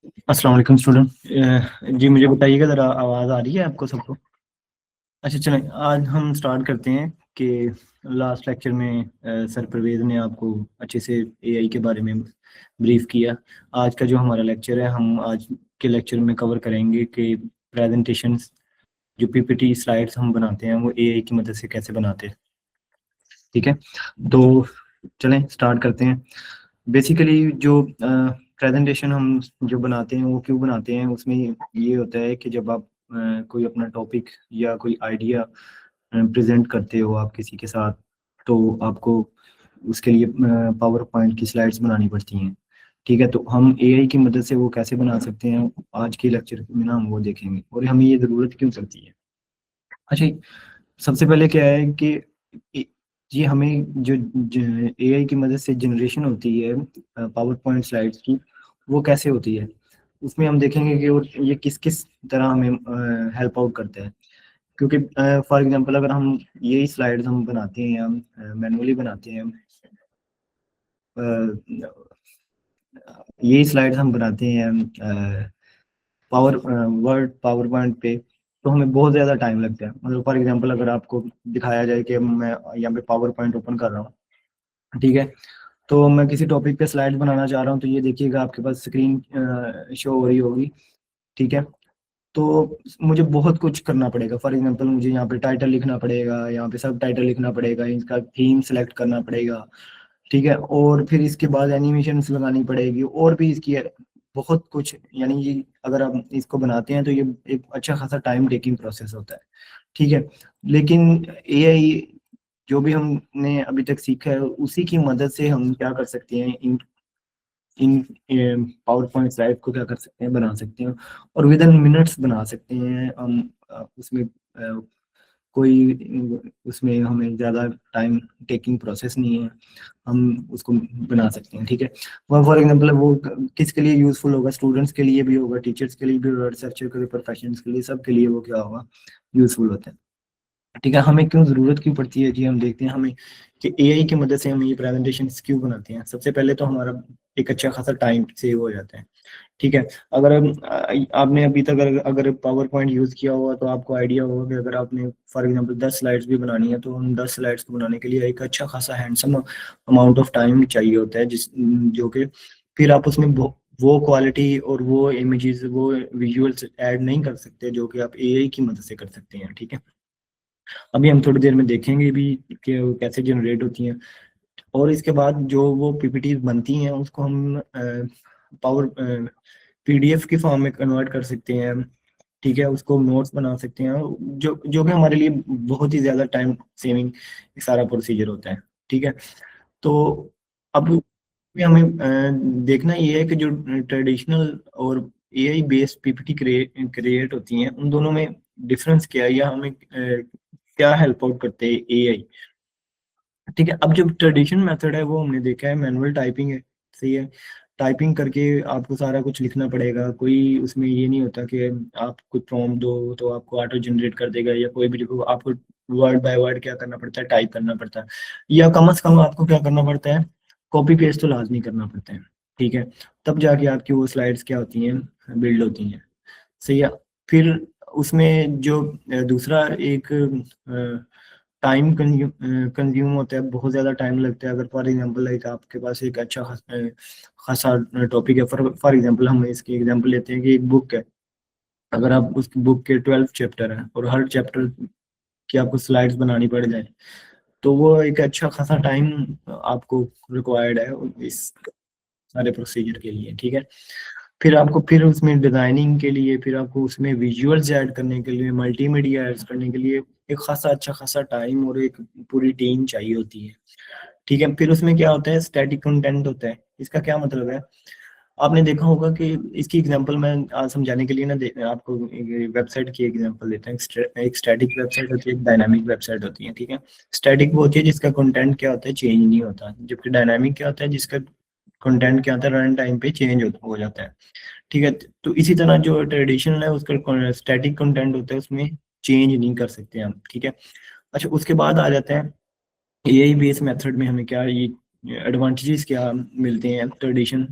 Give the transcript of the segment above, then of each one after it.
अस्सलाम वालेकुम स्टूडेंट। जी मुझे बताइएगा ज़रा, आवाज़ आ रही है आपको सबको? अच्छा चलें, आज हम स्टार्ट करते हैं कि लास्ट लेक्चर में सर परवेज़ ने आपको अच्छे से एआई के बारे में ब्रीफ किया। आज का जो हमारा लेक्चर है, हम आज के लेक्चर में कवर करेंगे कि प्रेजेंटेशंस, जो पीपीटी स्लाइड्स हम बनाते हैं वो एआई की मदद से कैसे बनाते हैं। ठीक है, तो चलें स्टार्ट करते हैं। बेसिकली जो प्रेजेंटेशन हम जो बनाते हैं वो क्यों बनाते हैं, उसमें ये होता है कि जब आप कोई अपना टॉपिक या कोई आइडिया प्रेजेंट करते हो आप किसी के साथ, तो आपको उसके लिए पावर पॉइंट की स्लाइड्स बनानी पड़ती हैं। ठीक है, तो हम एआई की मदद से वो कैसे बना सकते हैं, आज के लेक्चर में ना हम वो देखेंगे और हमें ये ज़रूरत क्यों पड़ती है। अच्छा, सबसे पहले क्या है कि ए- ये हमें जो एआई की मदद से जनरेशन होती है पावर पॉइंट स्लाइड्स की, वो कैसे होती है। उसमें हम देखेंगे कि ये किस किस तरह हमें हेल्प आउट करता है। क्योंकि फॉर एग्जांपल अगर हम यही स्लाइड्स हम बनाते हैं, हम मैनुअली बनाते हैं, यही स्लाइड्स हम बनाते हैं पावर वर्ड पावर पॉइंट पे, तो हमें बहुत ज़्यादा टाइम लगता है। मतलब फॉर एग्जांपल अगर आपको दिखाया जाए कि मैं यहाँ पे पावर पॉइंट ओपन कर रहा हूँ, ठीक है, तो मैं किसी टॉपिक पे स्लाइड बनाना चाह रहा हूँ, तो ये देखिएगा आपके पास स्क्रीन शो हो रही होगी। ठीक है, तो मुझे बहुत कुछ करना पड़ेगा। फॉर एग्जांपल मुझे यहाँ पे टाइटल लिखना पड़ेगा, यहाँ पे सब टाइटल लिखना पड़ेगा, इसका थीम सेलेक्ट करना पड़ेगा। ठीक है, और फिर इसके बाद एनिमेशंस लगानी पड़ेगी और भी इसकी बहुत कुछ, यानी ये अगर आप इसको बनाते हैं तो ये एक अच्छा खासा टाइम टेकिंग प्रोसेस होता है। ठीक है, लेकिन एआई जो भी हमने अभी तक सीखा है उसी की मदद से हम क्या कर सकते हैं, इन इन पावर पॉइंट स्लाइड को क्या कर सकते हैं, बना सकते हैं और विद इन मिनट्स बना सकते हैं हम। उसमें कोई उसमें हमें ज़्यादा टाइम टेकिंग प्रोसेस नहीं है, हम उसको बना सकते हैं। ठीक है, वो फॉर एग्जांपल वो किसके लिए यूज़फुल होगा, स्टूडेंट्स के लिए भी होगा, टीचर्स के लिए भी होगा, रिसर्चर के लिए, प्रोफेशनल्स के लिए, सबके लिए वो क्या होगा, यूज़फुल होता है। ठीक है, हमें क्यों ज़रूरत क्यों पड़ती है जी, हम देखते हैं हमें कि एआई की मदद से हम ये प्रेजेंटेशन क्यों बनाते हैं। सबसे पहले तो हमारा एक अच्छा खासा टाइम सेव हो जाता है। ठीक है, अगर आपने अभी तक अगर अगर पावर पॉइंट यूज़ किया हुआ तो आपको आइडिया होगा कि अगर आपने फॉर एग्जांपल 10 स्लाइड्स भी बनानी है, तो उन 10 स्लाइड्स को बनाने के लिए एक अच्छा खासा हैंडसम अमाउंट ऑफ टाइम चाहिए होता है, जिस जो कि फिर आप उसमें वो क्वालिटी और वो इमेजेस, वो विजुअल्स ऐड नहीं कर सकते जो कि आप एआई की मदद से कर सकते हैं। ठीक है, अभी हम थोड़ी देर में देखेंगे भी कि वो कैसे जनरेट होती हैं, और इसके बाद जो वो पीपीटी बनती हैं उसको हम पावर पीडीएफ की फॉर्म में कन्वर्ट कर सकते हैं। ठीक है, उसको नोट्स बना सकते हैं, जो जो कि हमारे लिए बहुत ही ज़्यादा टाइम सेविंग सारा प्रोसीजर होता है। ठीक है, तो अब भी हमें देखना ये है कि जो ट्रेडिशनल और एआई बेस्ड पीपीटी क्रिएट होती हैं, उन दोनों में डिफरेंस क्या है, या हमें क्या हेल्प आउट करते हैं एआई। ठीक है, अब जो ट्रेडिशनल मेथड है वो हमने देखा है, मैनुअल टाइपिंग है। सही है, टाइपिंग करके आपको सारा कुछ लिखना पड़ेगा, कोई उसमें ये नहीं होता कि आप कुछ प्रॉम्प्ट दो तो आपको ऑटो जनरेट कर देगा, या कोई भी लिखो, आपको वर्ड बाय वर्ड क्या करना पड़ता है, टाइप करना पड़ता है, या कम से कम आपको क्या करना पड़ता है, कॉपी पेस्ट तो लाजमी करना पड़ता है। ठीक है, तब जाके आपकी वो स्लाइड्स क्या होती हैं, बिल्ड होती हैं। सही है, फिर उसमें जो दूसरा एक टाइम कंज्यूम होता है, बहुत ज़्यादा टाइम लगता है। अगर फॉर एग्जांपल लाइक आपके पास एक अच्छा खासा टॉपिक है, फॉर एग्जांपल हम इसकी एग्जांपल लेते हैं कि एक बुक है, अगर आप उस बुक के 12 चैप्टर हैं और हर चैप्टर की आपको स्लाइड्स बनानी पड़ जाए, तो वो एक अच्छा खासा टाइम आपको रिक्वायर्ड है इस सारे प्रोसीजर के लिए। ठीक है, फिर आपको फिर उसमें डिजाइनिंग के लिए, फिर आपको उसमें विजुअल्स ऐड करने के लिए, मल्टीमीडिया ऐड करने के लिए एक खासा अच्छा खासा टाइम और एक पूरी टीम चाहिए होती है। ठीक है, फिर उसमें क्या होता है, स्टैटिक कंटेंट होता है। इसका क्या मतलब है, आपने देखा होगा कि इसकी एग्जांपल मैं आज समझाने के लिए ना आपको एक वेबसाइट की एग्जांपल देता हूँ। एक स्टैटिक वेबसाइट होती है, एक डायनामिक वेबसाइट होती है। ठीक है, स्टैटिक वो होती है जिसका कंटेंट क्या होता है, चेंज नहीं होता, जबकि डायनामिक क्या होता है, जिसका कंटेंट क्या होता है, रन टाइम पे चेंज हो जाता है। ठीक है, तो इसी तरह जो ट्रेडिशनल है उसका स्टैटिक कंटेंट होता है, उसमें चेंज नहीं कर सकते हम। ठीक है, अच्छा उसके बाद आ जाते हैं एआई बेस्ड मेथड में हमें क्या ये एडवांटेजेस क्या मिलते हैं ट्रेडिशन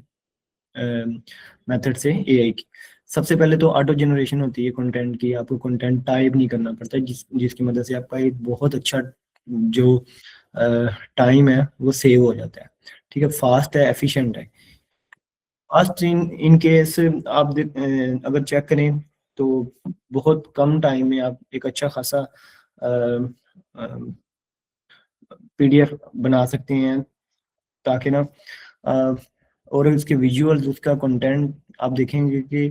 मेथड से एआई की। सबसे पहले तो ऑटो जनरेशन होती है कंटेंट की, आपको कंटेंट टाइप नहीं करना पड़ता, जिसकी मदद से आपका एक बहुत अच्छा जो टाइम है वो सेव हो जाता है। ठीक है, फास्ट है, एफिशिएंट है। फास्ट इन केस आप अगर चेक करें तो बहुत कम टाइम में आप एक अच्छा खासा पीडीएफ बना सकते हैं, ताकि ना अ, और उसके विजुअल्स, उसका कंटेंट आप देखेंगे कि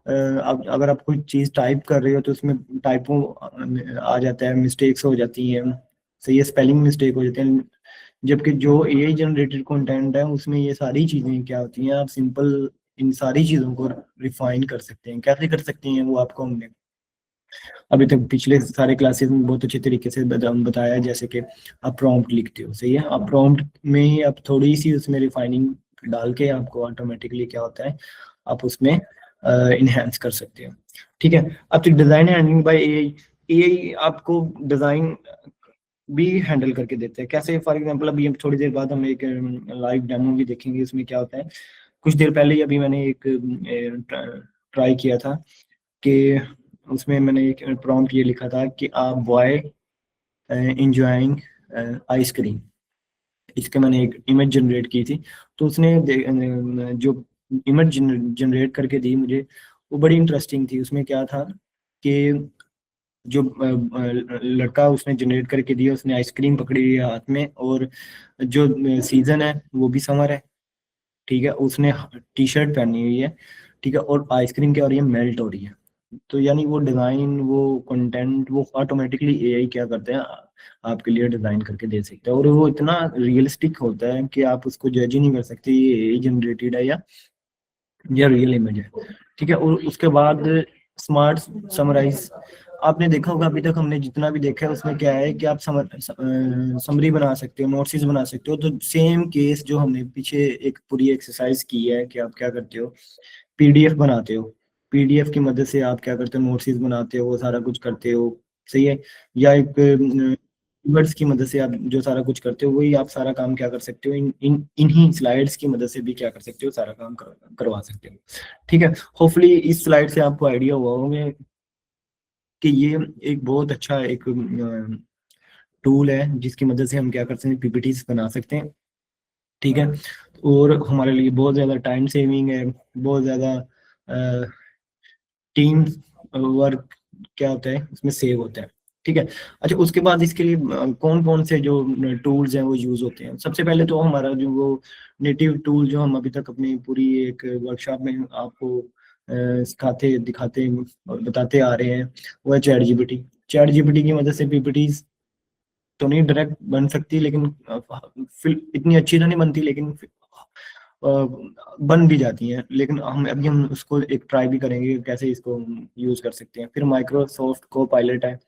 अब अगर आप कोई चीज़ टाइप कर रहे हो तो उसमें टाइपों आ जाता है, मिस्टेक्स हो जाती हैं, सही है, स्पेलिंग मिस्टेक हो जाते हैं। जबकि जो एआई जनरेटेड कंटेंट है उसमें ये सारी चीज़ें क्या होती हैं, आप सिंपल इन सारी चीज़ों को रिफाइन कर सकते हैं। कैसे कर सकते हैं वो आपको हमने अभी तक पिछले सारे क्लासेस में बहुत अच्छे तरीके से बताया है। जैसे कि आप प्रॉम्प्ट लिखते हो, सही है, आप प्रॉम्प्ट में ही आप थोड़ी सी उसमें रिफाइनिंग डाल के आपको ऑटोमेटिकली क्या होता है, आप उसमें इनहेंस कर सकते हो। ठीक है, अब तो design handling bye AI, AI आपको डिजाइन भी हैंडल करके देते हैं। कैसे, फॉर एग्जांपल अभी हम थोड़ी देर बाद हम एक लाइव डेमो भी देखेंगे, इसमें क्या होता है। कुछ देर पहले ही अभी मैंने एक ट्राई किया था कि उसमें मैंने एक प्रॉम्प्ट ये लिखा था कि आप बॉय इंजॉइंग आइसक्रीम, इसके मैंने एक इमेज जनरेट की थी। तो उसने जो इमेज जनरेट करके दी मुझे, वो बड़ी इंटरेस्टिंग थी। उसमें क्या था कि जो लड़का उसने जनरेट करके दिया, उसने आइसक्रीम पकड़ी हुई है हाथ में, और जो सीजन है वो भी समर है। ठीक है, उसने टी शर्ट पहनी हुई है। ठीक है, और आइसक्रीम क्या हो रही है, मेल्ट हो रही है। तो यानी वो डिजाइन, वो कंटेंट, वो ऑटोमेटिकली एआई क्या करते हैं, आपके लिए डिजाइन करके दे सकते हैं। और वो इतना रियलिस्टिक होता है कि आप उसको जज ही नहीं कर सकते ये एआई जनरेटेड है या रियल इमेज है। ठीक है, और उसके बाद स्मार्ट समराइज, आपने देखा होगा अभी तक हमने जितना भी देखा है उसमें क्या है कि आप समरी बना सकते हो, नोट्स बना सकते हो। तो सेम केस जो हमने पीछे एक पूरी एक्सरसाइज की है कि आप क्या करते हो, पीडीएफ बनाते हो, पीडीएफ की मदद से आप क्या करते हो, नोट्स बनाते हो, वो सारा कुछ करते हो, सही है। या एक वर्ड्स की मदद से आप जो सारा कुछ करते हो, वही आप सारा काम क्या कर सकते हो, इन इन इन्हीं स्लाइड्स की मदद से भी क्या कर सकते हो, सारा काम करवा सकते हो। ठीक है, होपफुली इस स्लाइड से आपको आइडिया हुआ होगा कि ये एक बहुत अच्छा एक टूल है जिसकी मदद से हम क्या कर सकते हैं, पीपीटीज बना सकते हैं। ठीक है, और हमारे लिए बहुत ज़्यादा टाइम सेविंग है, बहुत ज़्यादा टीम वर्क क्या होता है इसमें सेव होता है। ठीक है, अच्छा उसके बाद इसके लिए कौन कौन से जो टूल्स हैं वो यूज होते हैं। सबसे पहले तो हमारा जो वो नेटिव टूल जो हम अभी तक अपनी पूरी एक वर्कशॉप में आपको सिखाते दिखाते और बताते आ रहे हैं, वो है चैट जीपीटी। चैट जीपीटी की मदद से पीपीटीज तो नहीं डायरेक्ट बन सकती, लेकिन फिर इतनी अच्छी तो नहीं बनती, लेकिन बन भी जाती हैं। लेकिन हम उसको एक ट्राई भी करेंगे कैसे इसको यूज कर सकते हैं। फिर माइक्रोसॉफ्ट को पायलट है,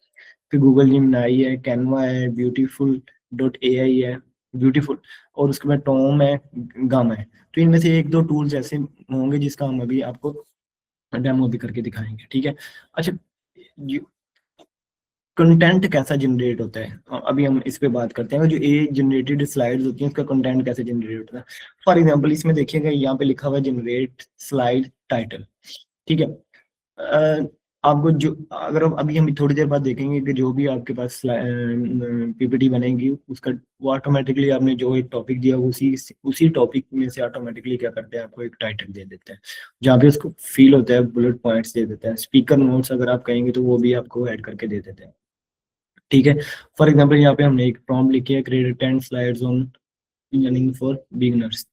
फिर गूगल जिमिनाई है, कैनवा है, ब्यूटीफुल डॉट ए आई है, ब्यूटीफुल, और उसके बाद टॉम है, गम है। तो इनमें से एक दो टूल्स ऐसे होंगे जिसका हम अभी आपको डेमो भी करके दिखाएंगे। ठीक है, अच्छा कंटेंट कैसा जनरेट होता है, अभी हम इस पे बात करते हैं। जो ए जनरेटेड स्लाइड्स होती हैं उसका कंटेंट कैसे जनरेट होता है। फॉर एग्जांपल इसमें देखिएगा, यहाँ पे लिखा हुआ है जनरेट स्लाइड टाइटल। ठीक है, आपको जो, अगर अभी हम थोड़ी देर बाद देखेंगे कि जो भी आपके पास पीपीटी बनेगी उसका, वो ऑटोमेटिकली आपने जो एक टॉपिक दिया उसी उसी टॉपिक में से ऑटोमेटिकली क्या करते हैं, आपको एक टाइटल दे देते हैं, जहाँ पे उसको फील होता है, बुलेट पॉइंट्स दे देते हैं। स्पीकर नोट्स अगर आप कहेंगे तो वो भी आपको ऐड करके दे देते हैं। ठीक है, फॉर एग्जाम्पल यहाँ पे हमने एक प्रॉम्प्ट लिखी है, create 10 slides on learning for beginners.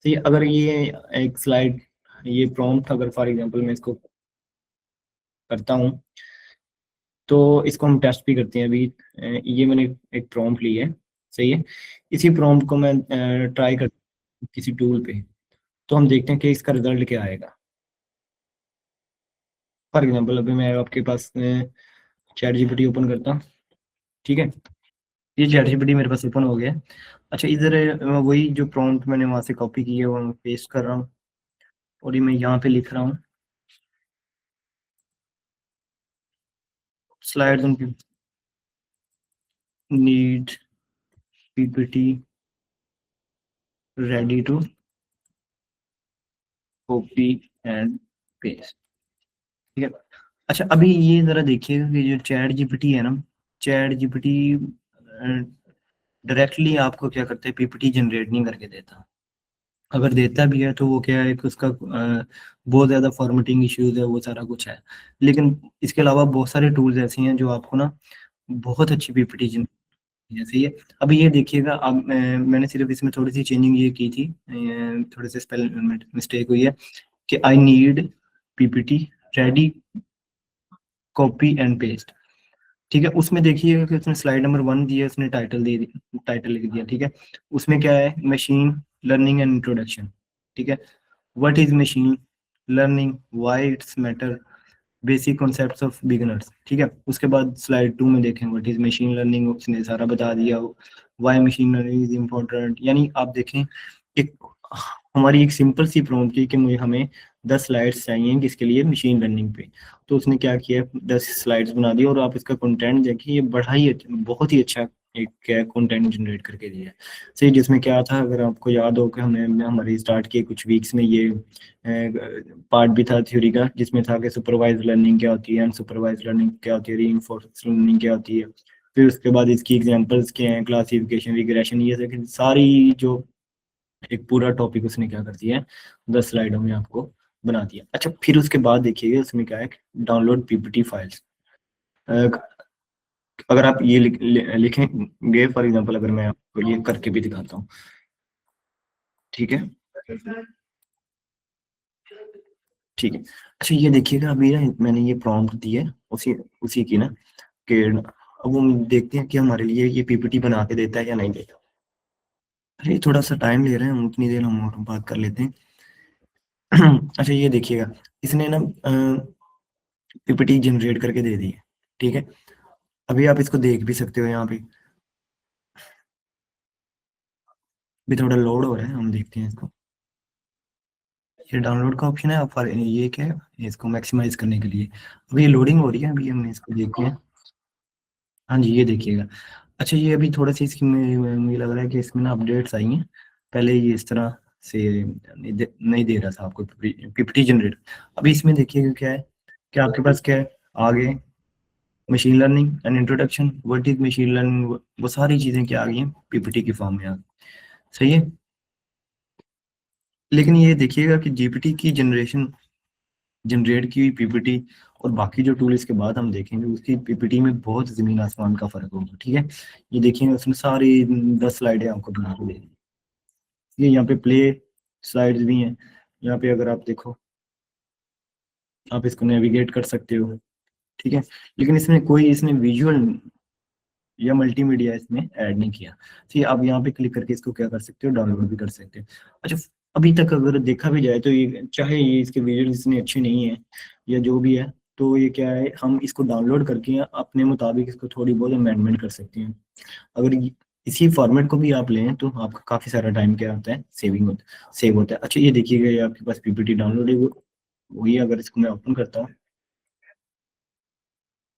तो अगर ये एक स्लाइड, ये प्रॉम्प्ट अगर फॉर एग्जाम्पल मैं इसको करता हूँ तो इसको हम टेस्ट भी करते हैं अभी। ये मैंने एक प्रॉम्प्ट ली है, सही है। इसी प्रॉम्प्ट को मैं ट्राई कर किसी टूल पे, तो हम देखते हैं कि इसका रिजल्ट क्या आएगा। फॉर एग्जाम्पल अभी मैं आपके पास चैट जीपीटी ओपन करता हूँ। ठीक है, ये चैट जीपीटी मेरे पास ओपन हो गया है। अच्छा, इधर वही जो प्रॉम्प्ट मैंने वहां से कॉपी की है वो मैं पेस्ट कर रहा हूँ, और ये मैं यहाँ पे लिख रहा हूँ, slides on need PPT ready to copy and paste, ठीक है। अच्छा अभी ये जरा देखिएगा कि जो चैट जीपीटी है ना, चैट जीपीटी डायरेक्टली आपको क्या करता है, पीपीटी जनरेट नहीं करके देता। अगर देता भी है तो वो क्या है कि उसका बहुत ज़्यादा फॉर्मेटिंग इश्यूज है, वो सारा कुछ है। लेकिन इसके अलावा बहुत सारे टूल्स ऐसे हैं जो आपको ना बहुत अच्छी पीपीटी जैसे ये, अभी ये देखिएगा। अब मैंने सिर्फ इसमें थोड़ी सी चेंजिंग ये की थी, थोड़े से स्पेल मिस्टेक हुई है कि I need PPT ready copy and paste, ठीक है। उसमें देखिएगा कि उसने स्लाइड नंबर 1 दिया, उसने टाइटल दे दिया, टाइटल लिख दिया, ठीक है। उसमें क्या है, मशीन लर्निंग एंड इंट्रोडक्शन, ठीक है। What is machine learning, why it's matter, basic concepts of beginners, ठीक है। उसके बाद स्लाइड 2 में देखें व्हाट इज मशीन लर्निंग, उसने सारा बता दिया। Why machine learning is important, यानी आप देखें एक हमारी एक सिंपल सी प्रॉम्प्ट थी कि मुझे हमें 10 स्लाइड्स चाहिए किसके लिए, मशीन लर्निंग पे। तो उसने क्या किया, 10 स्लाइड्स बना दी, और आप इसका कंटेंट देखिए, ये बड़ा ही बहुत ही अच्छा एक क्या कंटेंट जनरेट करके दिया है। सही, जिसमें क्या था, अगर आपको याद हो कि हमने हमारी स्टार्ट किए कुछ वीक्स में, ये पार्ट भी था थ्योरी का, जिसमें था कि सुपरवाइज लर्निंग क्या होती है, अनसुपरवाइज लर्निंग क्या होती है, रीइंफोर्स्ड लर्निंग क्या होती है। फिर उसके बाद इसकी एग्जांपल्स क्या हैं, क्लासिफिकेशन, रिग्रेशन, ये सारी जो एक पूरा टॉपिक उसने क्या कर दिया है, 10 स्लाइडों में आपको बना दिया। अच्छा फिर उसके बाद देखिएगा उसमें क्या है, डाउनलोड पीपीटी फाइल्स। अगर आप ये लिखेंगे फॉर एग्जांपल, अगर मैं आपको ये करके भी दिखाता हूँ, ठीक है, ठीक है। अच्छा ये देखिएगा, अभी ना मैंने ये प्रॉम्प्ट दी है उसी उसी की ना, कि अब हम देखते हैं कि हमारे लिए ये पीपीटी बना के देता है या नहीं देता। अरे थोड़ा सा टाइम ले रहे हैं हम, उतनी देर हम और बात कर लेते हैं। अच्छा ये देखिएगा, इसने ना पीपीटी जनरेट करके दे दी है, ठीक है। अभी आप इसको देख भी सकते हो यहाँ पे, भी थोड़ा लोड हो रहा है, हम देखते हैं इसको। ये डाउनलोड का ऑप्शन है, आप ये क्या है, इसको मैक्सिमाइज करने के लिए अभी ये लोडिंग हो रही है, अभी हमने इसको देखते हैं। हाँ जी ये देखिएगा। अच्छा ये अभी थोड़ा सा इसकी मुझे लग रहा है कि इसमें ना अपडेट्स आई हैं, पहले ये इस तरह से नहीं दे रहा था आपको पीपीटी जनरेट। अभी इसमें देखिएगा क्या है, कि आपके पास क्या है आगे, machine learning and introduction, what is machine learning, वो सारी चीजें क्या आ गई हैं पीपीटी की फॉर्म में आ गई। सही है। लेकिन ये देखिएगा कि जीपीटी की जनरेट की हुई पीपीटी और बाकी जो टूल इसके बाद हम देखेंगे, उसकी पीपीटी में बहुत जमीन आसमान का फर्क होगा, ठीक है। ये देखिए उसमें सारी 10 स्लाइडें आपको बना के देगी। ये यहाँ पे प्ले स्लाइड्स भी हैं, यहाँ पे अगर आप देखो, आप इसको नेविगेट कर सकते हो, ठीक है। लेकिन इसमें कोई इसने विजुअल या मल्टीमीडिया इसमें ऐड नहीं किया। ठीक है, आप यहाँ पे क्लिक करके इसको क्या कर सकते हो, डाउनलोड भी कर सकते हो। अच्छा अभी तक अगर देखा भी जाए तो ये चाहे ये इसके विजुअल्स इतने अच्छे नहीं है या जो भी है, तो ये क्या है, हम इसको डाउनलोड करके अपने मुताबिक इसको थोड़ी बहुत अमेंडमेंट कर सकते हैं। अगर इसी फॉर्मेट को भी आप लें तो आपका काफी सारा टाइम क्या होता है, सेव होता है। अच्छा ये देखिएगा, ये आपके पास पीपीटी डाउनलोड है, वही अगर इसको मैं ओपन करता हूँ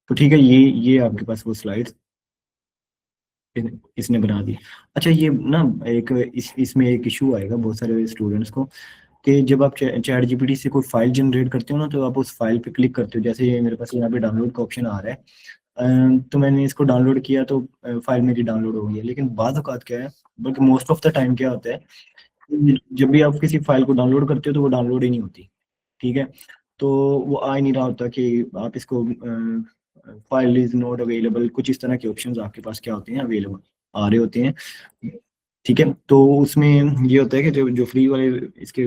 तो ठीक है, ये आपके पास वो स्लाइड्स इसने बना दी। अच्छा ये ना एक इसमें एक इशू आएगा बहुत सारे स्टूडेंट्स को, कि जब आप चैट जीपीटी से कोई फाइल जनरेट करते हो ना, तो आप उस फाइल पे क्लिक करते हो, जैसे ये मेरे पास यहाँ पे डाउनलोड का ऑप्शन आ रहा है। तो मैंने इसको डाउनलोड किया तो फाइल मेरी डाउनलोड हो गई है। लेकिन बाद औक़ात क्या है, बल्कि मोस्ट ऑफ द टाइम क्या होता है, जब भी आप किसी फाइल को डाउनलोड करते हो तो वो डाउनलोड ही नहीं होती, ठीक है। तो वो आ ही नहीं रहा होता कि आप इसको फाइल इज नॉट अवेलेबल, कुछ इस तरह के ऑप्शंस आपके पास क्या होते हैं, अवेलेबल आ रहे होते हैं, ठीक है। तो उसमें ये होता है कि जो जो फ्री वाले इसके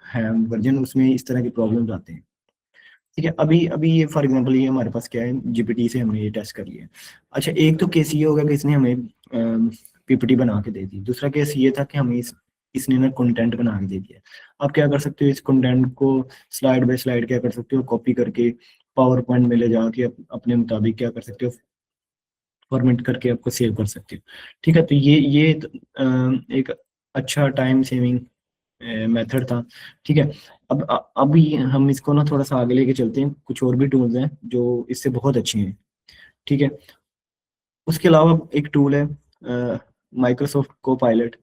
हैं वर्जन, उसमें इस तरह के प्रॉब्लम्स आते हैं, ठीक है। अभी अभी ये फॉर एग्जांपल ये हमारे पास क्या है, जीपीटी से हमने ये टेस्ट कर लिया। अच्छा एक तो केस ये होगा कि इसने हमें पीपीटी बना के दे दी, दूसरा केस ये था कि हमें इसने ना कंटेंट बना के दे दिया। आप क्या कर सकते हो, इस कंटेंट को स्लाइड बाय स्लाइड क्या कर सकते हो, कॉपी करके पावर पॉइंट में ले जाके अपने मुताबिक क्या कर सकते हो, फॉर्मेट करके आपको सेव कर सकते हो, ठीक है। तो ये एक अच्छा टाइम सेविंग मेथड था, ठीक है। अब अभी हम इसको ना थोड़ा सा आगे लेके चलते हैं, कुछ और भी टूल्स हैं जो इससे बहुत अच्छे हैं, ठीक है। उसके अलावा एक टूल है माइक्रोसॉफ्ट को पायलट,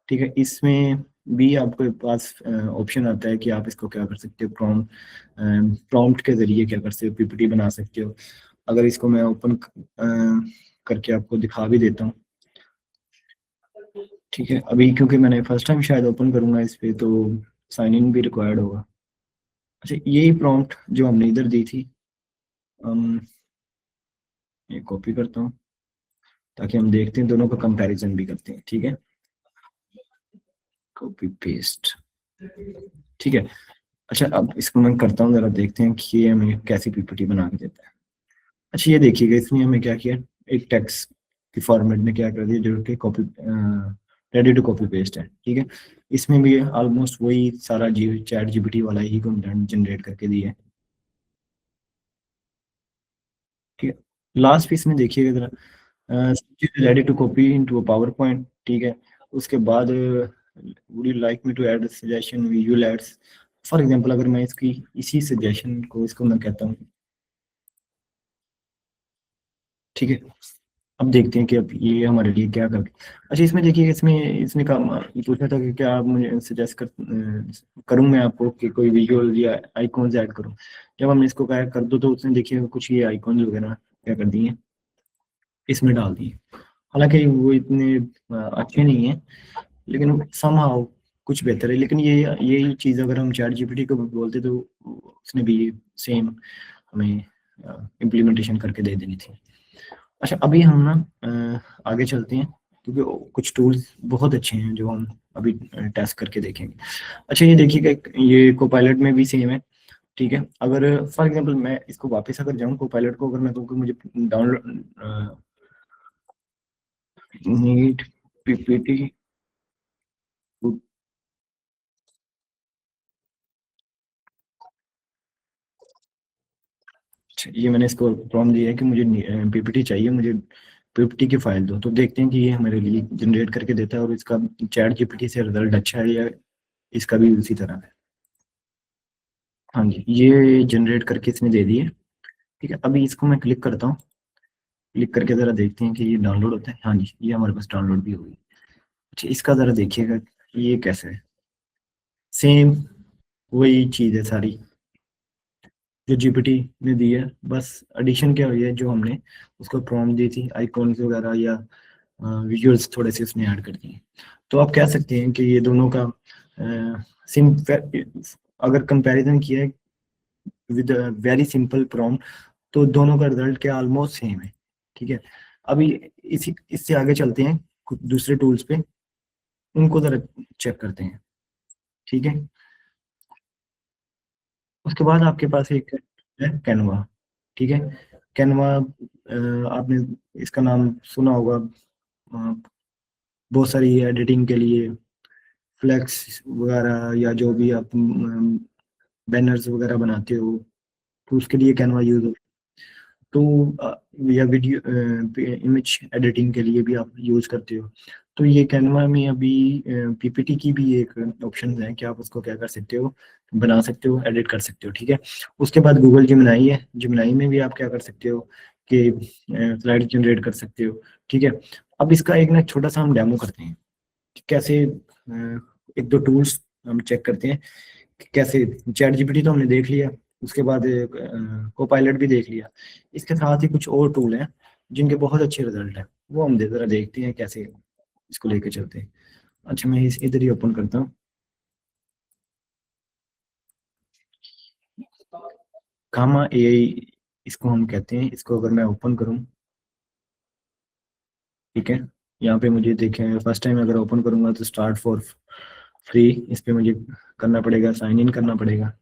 ठीक है। इसमें भी आपके पास ऑप्शन आता है कि आप इसको क्या कर सकते हो, प्रॉम्प्ट के जरिए क्या कर सकते हो, पीपीटी बना सकते हो। अगर इसको मैं ओपन करके आपको दिखा भी देता हूँ, ठीक है। अभी क्योंकि मैंने फर्स्ट टाइम शायद ओपन करूंगा इस पे, तो साइन इन भी रिक्वायर्ड होगा। अच्छा, यही प्रॉम्प्ट जो हमने इधर दी थी, हम ये कॉपी करता हूँ ताकि हम देखते हैं, दोनों का कंपैरिजन भी करते हैं, ठीक है। कॉपी पेस्ट, ठीक है। अच्छा, अब इसको मैं करता हूँ, जरा देखते हैं कि ये हमें कैसी पीपीटी बना के देता है। अच्छा, ये देखिएगा, इसने हमें क्या किया, एक टेक्स्ट की फॉर्मेट में क्या कर दिया, जो कि copy ready to copy paste है, ठीक है। इसमें भी ऑलमोस्ट वही सारा जी चैट जीपीटी वाला ही कंटेंट जनरेट करके दिया है, ठीक है। लास्ट पीस में देखिएगा जरा, ready to copy into a PowerPoint, ठीक है। उसके बाद would you like me to add suggestion visual aids, for example अगर मैं इसकी इसी सजेशन को, इसको मैं कहता हूँ, ठीक है। अब देखते हैं कि अब ये हमारे लिए क्या कर। अच्छा, इसमें देखिए, इसमें इसने कहा, ये पूछा था कि क्या आप मुझे सजेस्ट करूँ मैं आपको कि कोई विजुअल या आइकॉन्स ऐड करूँ। जब हमने इसको कहा कर दो, तो उसने देखिए कुछ ये आइकॉन वगैरह क्या कर दिए, इसमें डाल दिए। हालांकि वो इतने अच्छे नहीं है, लेकिन समहाउ कुछ बेहतर है। लेकिन ये यही चीज़ अगर हम चैट जीपीटी को बोलते, तो उसने भी सेम हमें इम्प्लीमेंटेशन करके दे देनी थी। अच्छा, अभी हम ना आगे चलते हैं, क्योंकि कुछ टूल्स बहुत अच्छे हैं जो हम अभी टेस्ट करके देखेंगे। अच्छा, ये देखिएगा, ये कोपायलट में भी सेम है, ठीक है। अगर फॉर एग्जांपल मैं इसको वापस अगर जाऊं, कोपायलट को अगर मैं कहूँ कि मुझे डाउनलोड नीड पीपीटी, ये मैंने इसको प्रॉम्प्ट दिया है कि मुझे पीपीटी चाहिए, मुझे पीपीटी की फाइल दो, तो देखते हैं कि ये हमारे लिए जनरेट करके देता है, और इसका चैट जीपीटी से रिजल्ट अच्छा है या इसका भी उसी तरह है। हाँ जी, ये जनरेट करके इसने दे दिए, ठीक है। अभी इसको मैं क्लिक करता हूँ, क्लिक करके ज़रा देखते हैं कि ये डाउनलोड होता है। हाँ जी, ये हमारे पास डाउनलोड भी होगी। अच्छा, इसका ज़रा देखिएगा ये कैसे है, सेम वही चीज़ है सारी जो जीपीटी ने दी है, बस एडिशन क्या हुई है, जो हमने उसको प्रॉम्प्ट दी थी, आइकॉन्स वगैरह या विजुअल्स थोड़े से उसने ऐड कर दिए। तो आप कह सकते हैं कि ये दोनों का सिम अगर कंपैरिजन किया है विद वेरी सिंपल प्रॉम्प्ट, तो दोनों का रिजल्ट क्या ऑलमोस्ट सेम है, ठीक है। अभी इसी इससे आगे चलते हैं कुछ दूसरे टूल्स पे, उनको जरा चेक करते हैं, ठीक है। उसके बाद आपके पास एक है कैनवा, ठीक है। कैनवा, आपने इसका नाम सुना होगा, बहुत सारी एडिटिंग के लिए, फ्लेक्स वगैरह या जो भी आप बैनर्स वगैरह बनाते हो, तो उसके लिए कैनवा यूज हो। तो या वीडियो इमेज एडिटिंग के लिए भी आप यूज करते हो, तो ये कैनवा में अभी पीपीटी की भी एक ऑप्शन है कि आप उसको क्या कर सकते हो, बना सकते हो, एडिट कर सकते हो, ठीक है। उसके बाद गूगल जिमिनाई है, जिमिनाई में भी आप क्या कर सकते हो कि स्लाइड जनरेट कर सकते हो, ठीक है। अब इसका एक ना छोटा सा हम डेमो करते हैं कि कैसे एक दो टूल्स हम चेक करते हैं कि कैसे। चैट जीपीटी तो हमने देख लिया, उसके बाद कोपायलट भी देख लिया, इसके साथ ही कुछ और टूल हैं जिनके बहुत अच्छे रिजल्ट हैं, वो हम जरा देखते हैं कैसे इसको लेके चलते हैं। अच्छा, मैं इस इधर ही ओपन करता हूँ, कामा एआई इसको हम कहते हैं। इसको अगर मैं ओपन करूँ, ठीक है, यहाँ पे मुझे देखें, फर्स्ट टाइम अगर ओपन करूंगा तो स्टार्ट फॉर फ्री, इस पे मुझे करना पड़ेगा, साइन इन करना पड़ेगा।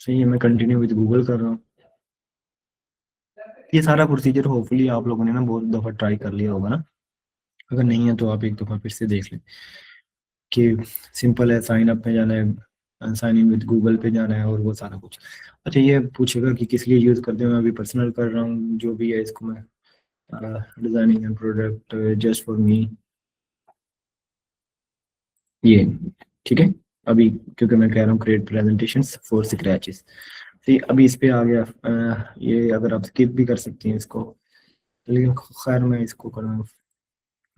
सही है, मैं कंटिन्यू विद गूगल कर रहा हूँ। ये सारा प्रोसीजर होपफुली आप लोगों ने ना बहुत दफ़ा ट्राई कर लिया होगा ना, अगर नहीं है तो आप एक दफ़ा फिर से देख लें कि सिंपल है, साइन अप पे जाना है, साइन इन विद गूगल पे जाना है, और वो सारा कुछ। अच्छा, ये पूछेगा कि किस लिए यूज़ करते हैं, मैं अभी पर्सनल कर रहा हूँ, जो भी है इसको मैं designing and product just for me, ये, ठीक है। अभी क्योंकि मैं कह रहा हूँ क्रिएट प्रेजेंटेशन फॉर स्क्रैचेस, ठीक, अभी इस पे आ गया। ये अगर आप स्किप भी कर सकते हैं इसको, लेकिन खैर मैं इसको करूँगा,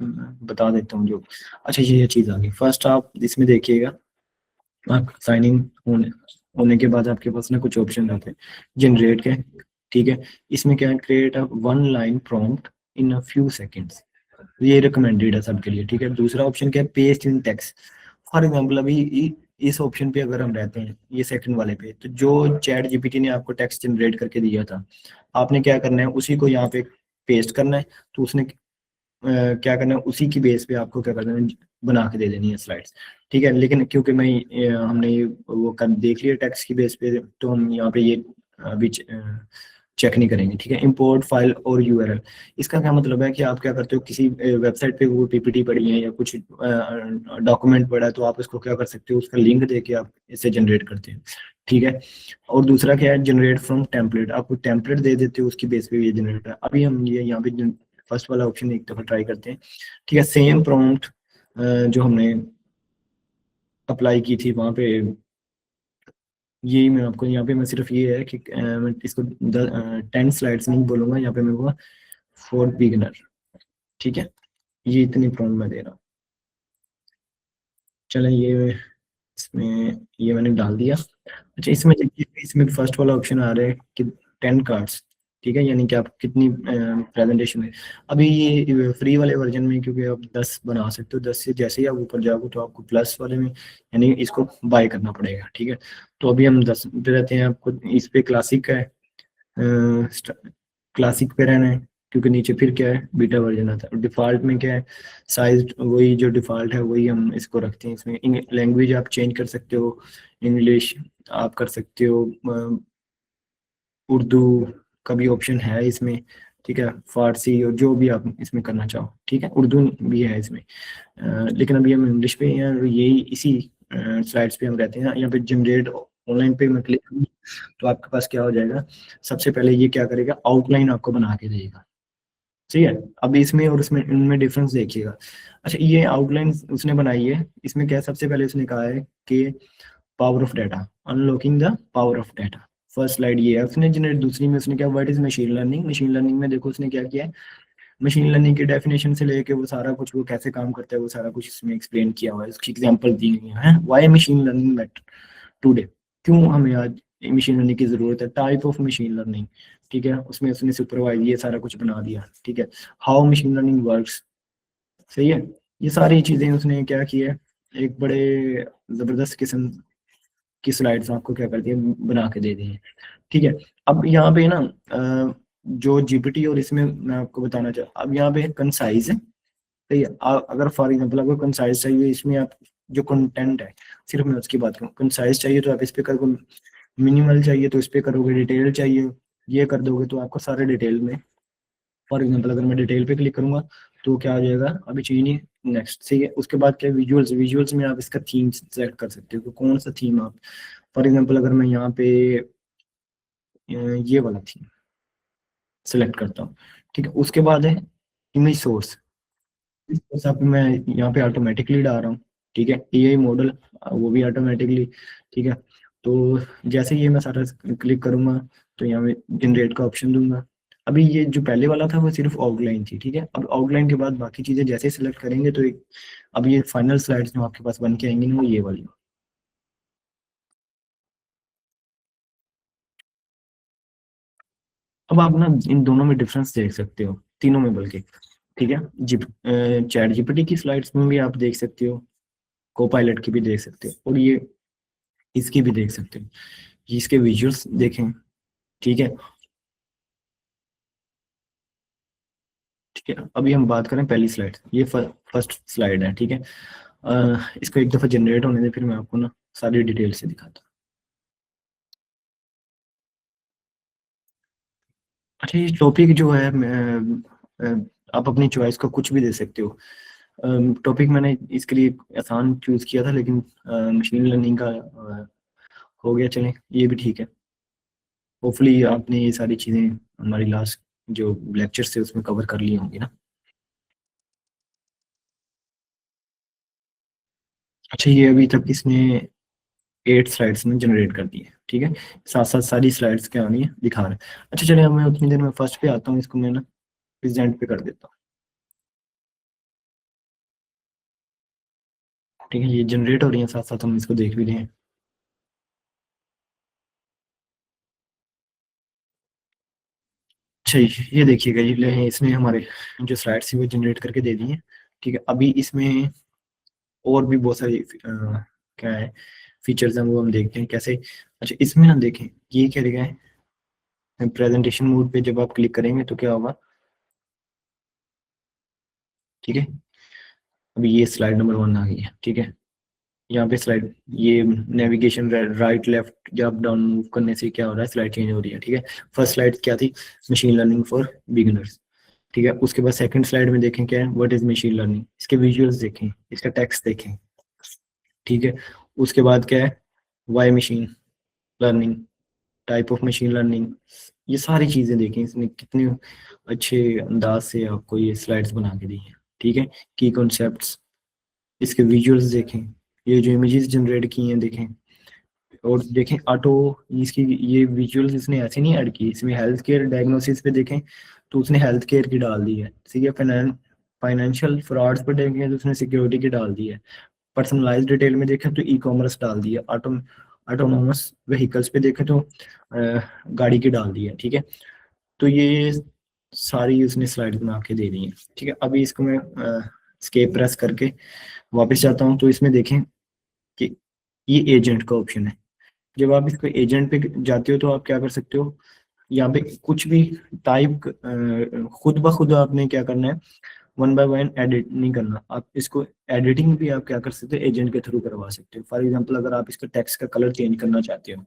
बता देता हूँ जो। अच्छा ये चीज़ आ गई। फर्स्ट आप इसमें देखिएगा, आप साइन इन होने के बाद आपके पास ना कुछ ऑप्शन आते हैं जनरेट के। ठीक है, इसमें क्या है, create a one line prompt in a few seconds, ये रिकमेंडेड है सबके लिए। ठीक है, दूसरा ऑप्शन क्या है, paste in text. For example अभी इस ऑप्शन पे अगर हम रहते हैं, ये सेकंड वाले पे, तो जो चैट जीपीटी ने आपको टेक्स्ट जनरेट करके दिया था, आपने क्या करना है, उसी को यहाँ पे पेस्ट करना है। तो उसने क्या करना है, उसी की बेस पे आपको क्या करना है, बना के दे देनी है स्लाइड्स। ठीक है, लेकिन क्योंकि मैं हमने ये वो कर देख लिया टेक्स्ट की बेस पे, तो हम यहाँ पे ये अभी चेक नहीं करेंगे। ठीक है, इंपोर्ट फाइल और यूआरएल, इसका क्या मतलब है कि आप क्या करते हो, किसी वेबसाइट पे वो पीपीटी पड़ी है या कुछ डॉक्यूमेंट पड़ा है, तो आप उसको क्या कर सकते हो, उसका लिंक देके आप इसे जनरेट करते हैं। ठीक है, और दूसरा क्या है, जनरेट फ्रॉम टेम्पलेट, आपको टेम्पलेट दे देते हो, उसकी बेस पे ये जनरेट है। अभी हम ये यहाँ पे फर्स्ट वाला ऑप्शन एक दफा ट्राई करते हैं। ठीक है, सेम प्रॉम्प्ट जो हमने अप्लाई की थी वहां पे, यही मैं आपको यहाँ पे, मैं सिर्फ ये है कि मैं इसको 10 स्लाइड्स नहीं बोलूंगा, यहाँ पे मैं बोलूँगा फॉर बिगिनर। ठीक है, ये इतनी प्रॉम्प्ट मैं दे रहा हूँ। चलें ये इसमें, ये मैंने डाल दिया। अच्छा इसमें देखिए, इसमें फर्स्ट वाला ऑप्शन आ रहा है कि 10 कार्ड्स। ठीक है, यानी कि आप कितनी प्रेजेंटेशन है। अभी ये फ्री वाले वर्जन में, क्योंकि आप 10 बना सकते हो, 10 से जैसे ही आप ऊपर जाओगे तो आपको प्लस वाले में यानी इसको बाय करना पड़ेगा। ठीक है, तो अभी हम 10 पे रहते हैं, आपको इस पे क्लासिक का है, क्लासिक पे रहना है, क्योंकि नीचे फिर क्या है, बीटा वर्जन आता है। डिफॉल्ट में क्या है, साइज वही जो डिफॉल्ट है वही हम इसको रखते हैं। इसमें लैंग्वेज आप चेंज कर सकते हो, इंग्लिश आप कर सकते हो, उर्दू का भी ऑप्शन है इसमें। ठीक है, फारसी और जो भी आप इसमें करना चाहो। ठीक है, उर्दू भी है इसमें। लेकिन अभी हम इंग्लिश पे हैं, और यही इसी स्लाइड्स पे हम रहते हैं। यहाँ पे जनरेट ऑनलाइन पे मैं क्लिक करूँ तो आपके पास क्या हो जाएगा, सबसे पहले ये क्या करेगा, आउटलाइन आपको बना के देगा। ठीक है, अब इसमें और उसमें इनमें डिफरेंस देखिएगा। अच्छा ये आउटलाइन उसने बनाई है, इसमें क्या है, सबसे पहले उसने कहा है कि power of data, unlocking the power of data. First slide ये है उसने जनरेट। दूसरी में उसने क्या, what is machine learning. Machine learning में देखो उसने क्या किया है, मशीन लर्निंग की डेफिनेशन से लेके वो सारा कुछ, वो कैसे काम करता है, वो सारा कुछ इसमें एक्सप्लेन किया हुआ है, उसकी एग्जांपल दी हुई है। Why machine learning matter today, क्यों हमें आज मशीन लर्निंग की जरूरत है, टाइप ऑफ मशीन लर्निंग। ठीक है, उसमें उसने सुपरवाइज ये सारा कुछ बना दिया। ठीक है, हाउ मशीन लर्निंग वर्क्स। सही है, ये सारी चीजें उसने क्या किया है, एक बड़े जबरदस्त किस्म की स्लाइड्स आपको क्या करती है, बना के दे दी है। ठीक है, अब यहाँ पे ना जो जीपीटी और इसमें मैं आपको बताना चाहूँ, अब यहाँ पे कंसाइज है। सही है, अगर फॉर एग्जांपल आपको कंसाइज चाहिए, इसमें आप जो कंटेंट है, सिर्फ मैं उसकी बात करूँ, कंसाइज चाहिए तो आप इस पे करोगे, मिनिमल चाहिए तो इस पे करोगे, डिटेल चाहिए ये कर दोगे तो आपको सारे डिटेल में। फॉर एग्जांपल अगर मैं डिटेल पे क्लिक करूंगा तो क्या आ जाएगा, अभी चाहिए नहीं, नेक्स्ट। ठीक है, उसके बाद क्या, विजुअल्स। विजुअल्स में आप इसका थीम सेलेक्ट कर सकते हो कि कौन सा थीम आप, फॉर एग्जांपल अगर मैं यहाँ पे ये वाला थीम सेलेक्ट करता हूँ। ठीक है, उसके बाद है इमेज सोर्स। इस सब मैं यहाँ पे ऑटोमेटिकली डाल रहा हूँ। ठीक है, एआई मॉडल वो भी ऑटोमेटिकली। ठीक है, तो जैसे ये मैं सारा क्लिक करूंगा तो यहाँ पे जनरेट का ऑप्शन दूंगा। अभी ये जो पहले वाला था वो सिर्फ आउटलाइन थी। ठीक है, अब आउटलाइन के बाद बाकी चीजें जैसे सिलेक्ट करेंगे तो अब ये फाइनल स्लाइड्स जो आपके पास बन के आएंगी ना, वो ये वाली। अब आप ना इन दोनों में डिफरेंस देख सकते हो, तीनों में बल्कि। ठीक है, जिप चैट जीपीटी की स्लाइड्स में भी आप देख सकते हो, को पायलट की भी देख सकते हो, और ये इसकी भी देख सकते हो, ये इसके विजुअल्स देखें। ठीक है, ठीक है, अभी हम बात करें पहली स्लाइड, ये फर्स्ट स्लाइड है। ठीक है, इसको एक दफा जनरेट होने दे, फिर मैं आपको ना सारी डिटेल से दिखाता हूँ। अच्छा ये टॉपिक जो है आप अपनी चॉइस का कुछ भी दे सकते हो। टॉपिक मैंने इसके लिए आसान चूज किया था, लेकिन मशीन लर्निंग का हो गया, चलें ये भी ठीक है। होपफुली आपने ये सारी चीज़ें हमारी लास्ट जो लेक्चर से उसमें कवर कर ली होंगी ना। अच्छा ये अभी तक इसने 8 स्लाइड्स में जनरेट कर दी है। ठीक है, साथ साथ सारी स्लाइड्स क्या होनी है दिखा रहे हैं। अच्छा चलिए, अब मैं उतनी देर में फर्स्ट पे आता हूँ, इसको मैं ना प्रेजेंट पे कर देता हूँ। ठीक है, ये जनरेट हो रही है, साथ साथ हम इसको देख भी रहे हैं। अच्छा, ये देखिएगा, इसमें हमारे जो स्लाइड्स थी वो जनरेट करके दे दी है। ठीक है, अभी इसमें और भी बहुत सारी क्या है फीचर्स हैं, वो हम देखते हैं कैसे। अच्छा, इसमें हम देखें, ये क्या लिखा है, प्रेजेंटेशन मोड पे जब आप क्लिक करेंगे तो क्या होगा। ठीक है, अभी ये स्लाइड नंबर 1 आ गई है। ठीक है, यहाँ पे स्लाइड, ये नेविगेशन राइट लेफ्ट या अप डाउन मूव करने से क्या हो रहा है, स्लाइड चेंज हो रही है। ठीक है, फर्स्ट स्लाइड क्या थी, मशीन लर्निंग फॉर बिगिनर्स। ठीक है, उसके बाद सेकंड स्लाइड में देखें क्या है, व्हाट इज मशीन लर्निंग, इसके विजुअल्स देखें, इसका टेक्स्ट देखें। ठीक है, उसके बाद क्या है, why machine learning, type of machine learning, ये सारी चीजें देखें, इसने कितने अच्छे अंदाज से आपको ये स्लाइड्स बना के दी हैं। ठीक है, की कॉन्सेप्ट्स, इसके विजुअल्स देखें, ये जो इमेजेस जनरेट की हैं देखें, और देखें ऑटो, इसकी ये विजुअल्स इसने ऐसे नहीं ऐड की, इसमें हेल्थ केयर डायग्नोसिस पे देखें तो उसने हेल्थ केयर की डाल दी है। ठीक है, फाइनेंशियल फ्रॉड्स पे देखें तो उसने सिक्योरिटी की डाल दी है। पर्सनलाइज डिटेल में देखें तो ई कॉमर्स डाल दी है। ऑटोनोमस व्हीकल्स पे देखें तो गाड़ी की डाल दी है। ठीक है, तो ये सारी उसने स्लाइड बना के दे दी है। ठीक है, अभी इसको मैं स्केप प्रेस करके वापस जाता हूँ, तो इसमें देखें कि ये एजेंट का ऑप्शन है। जब आप इसको एजेंट पे जाते हो तो आप क्या कर सकते हो, यहाँ पे कुछ भी टाइप, खुद ब खुद आपने क्या करना है, वन बाय वन एडिट नहीं करना, आप इसको एडिटिंग भी आप क्या कर सकते हो, एजेंट के थ्रू करवा सकते हो। फॉर एग्जांपल, अगर आप इसका टेक्स्ट का कलर चेंज करना चाहते हो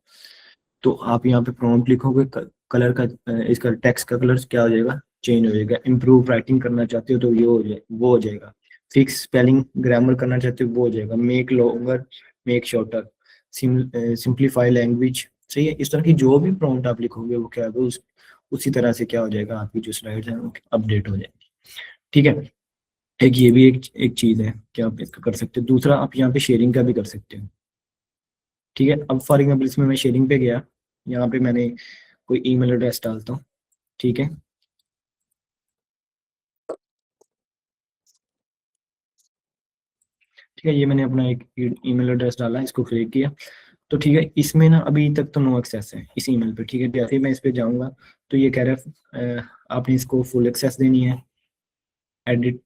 तो आप यहाँ पे प्रॉम्प्ट लिखोगे, कलर का, इसका टेक्स्ट का कलर क्या हो जाएगा, चेंज हो जाएगा। इम्प्रूव राइटिंग करना चाहते हो तो ये हो जाए, वो हो जाएगा। फिक्स स्पेलिंग ग्रामर करना चाहते हो वो हो जाएगा। Make longer, make shorter, simplify language. सही है, इस तरह की जो भी प्रॉम्प्ट आप लिखोगे वो क्या होगा, उसी तरह से क्या हो जाएगा, आपकी जो स्लाइड्स हैं वो अपडेट हो जाएगी। ठीक है, एक ये भी एक चीज है कि आप इसका कर सकते हो। दूसरा, आप यहाँ पे शेयरिंग का भी कर सकते हो। ठीक है, अब फॉर एग्जाम्पल इसमें मैं शेयरिंग पे गया, यहाँ पे मैंने कोई ईमेल एड्रेस डालता हूँ। ठीक है, ठीक है, ये मैंने अपना एक ईमेल एड्रेस डाला, इसको क्लिक किया। तो ठीक है, इसमें ना अभी तक तो नो एक्सेस है इस ईमेल पे। ठीक है, जैसे ही मैं इस पे जाऊंगा तो ये कह रहा है आपने इसको फुल एक्सेस देनी है, एडिट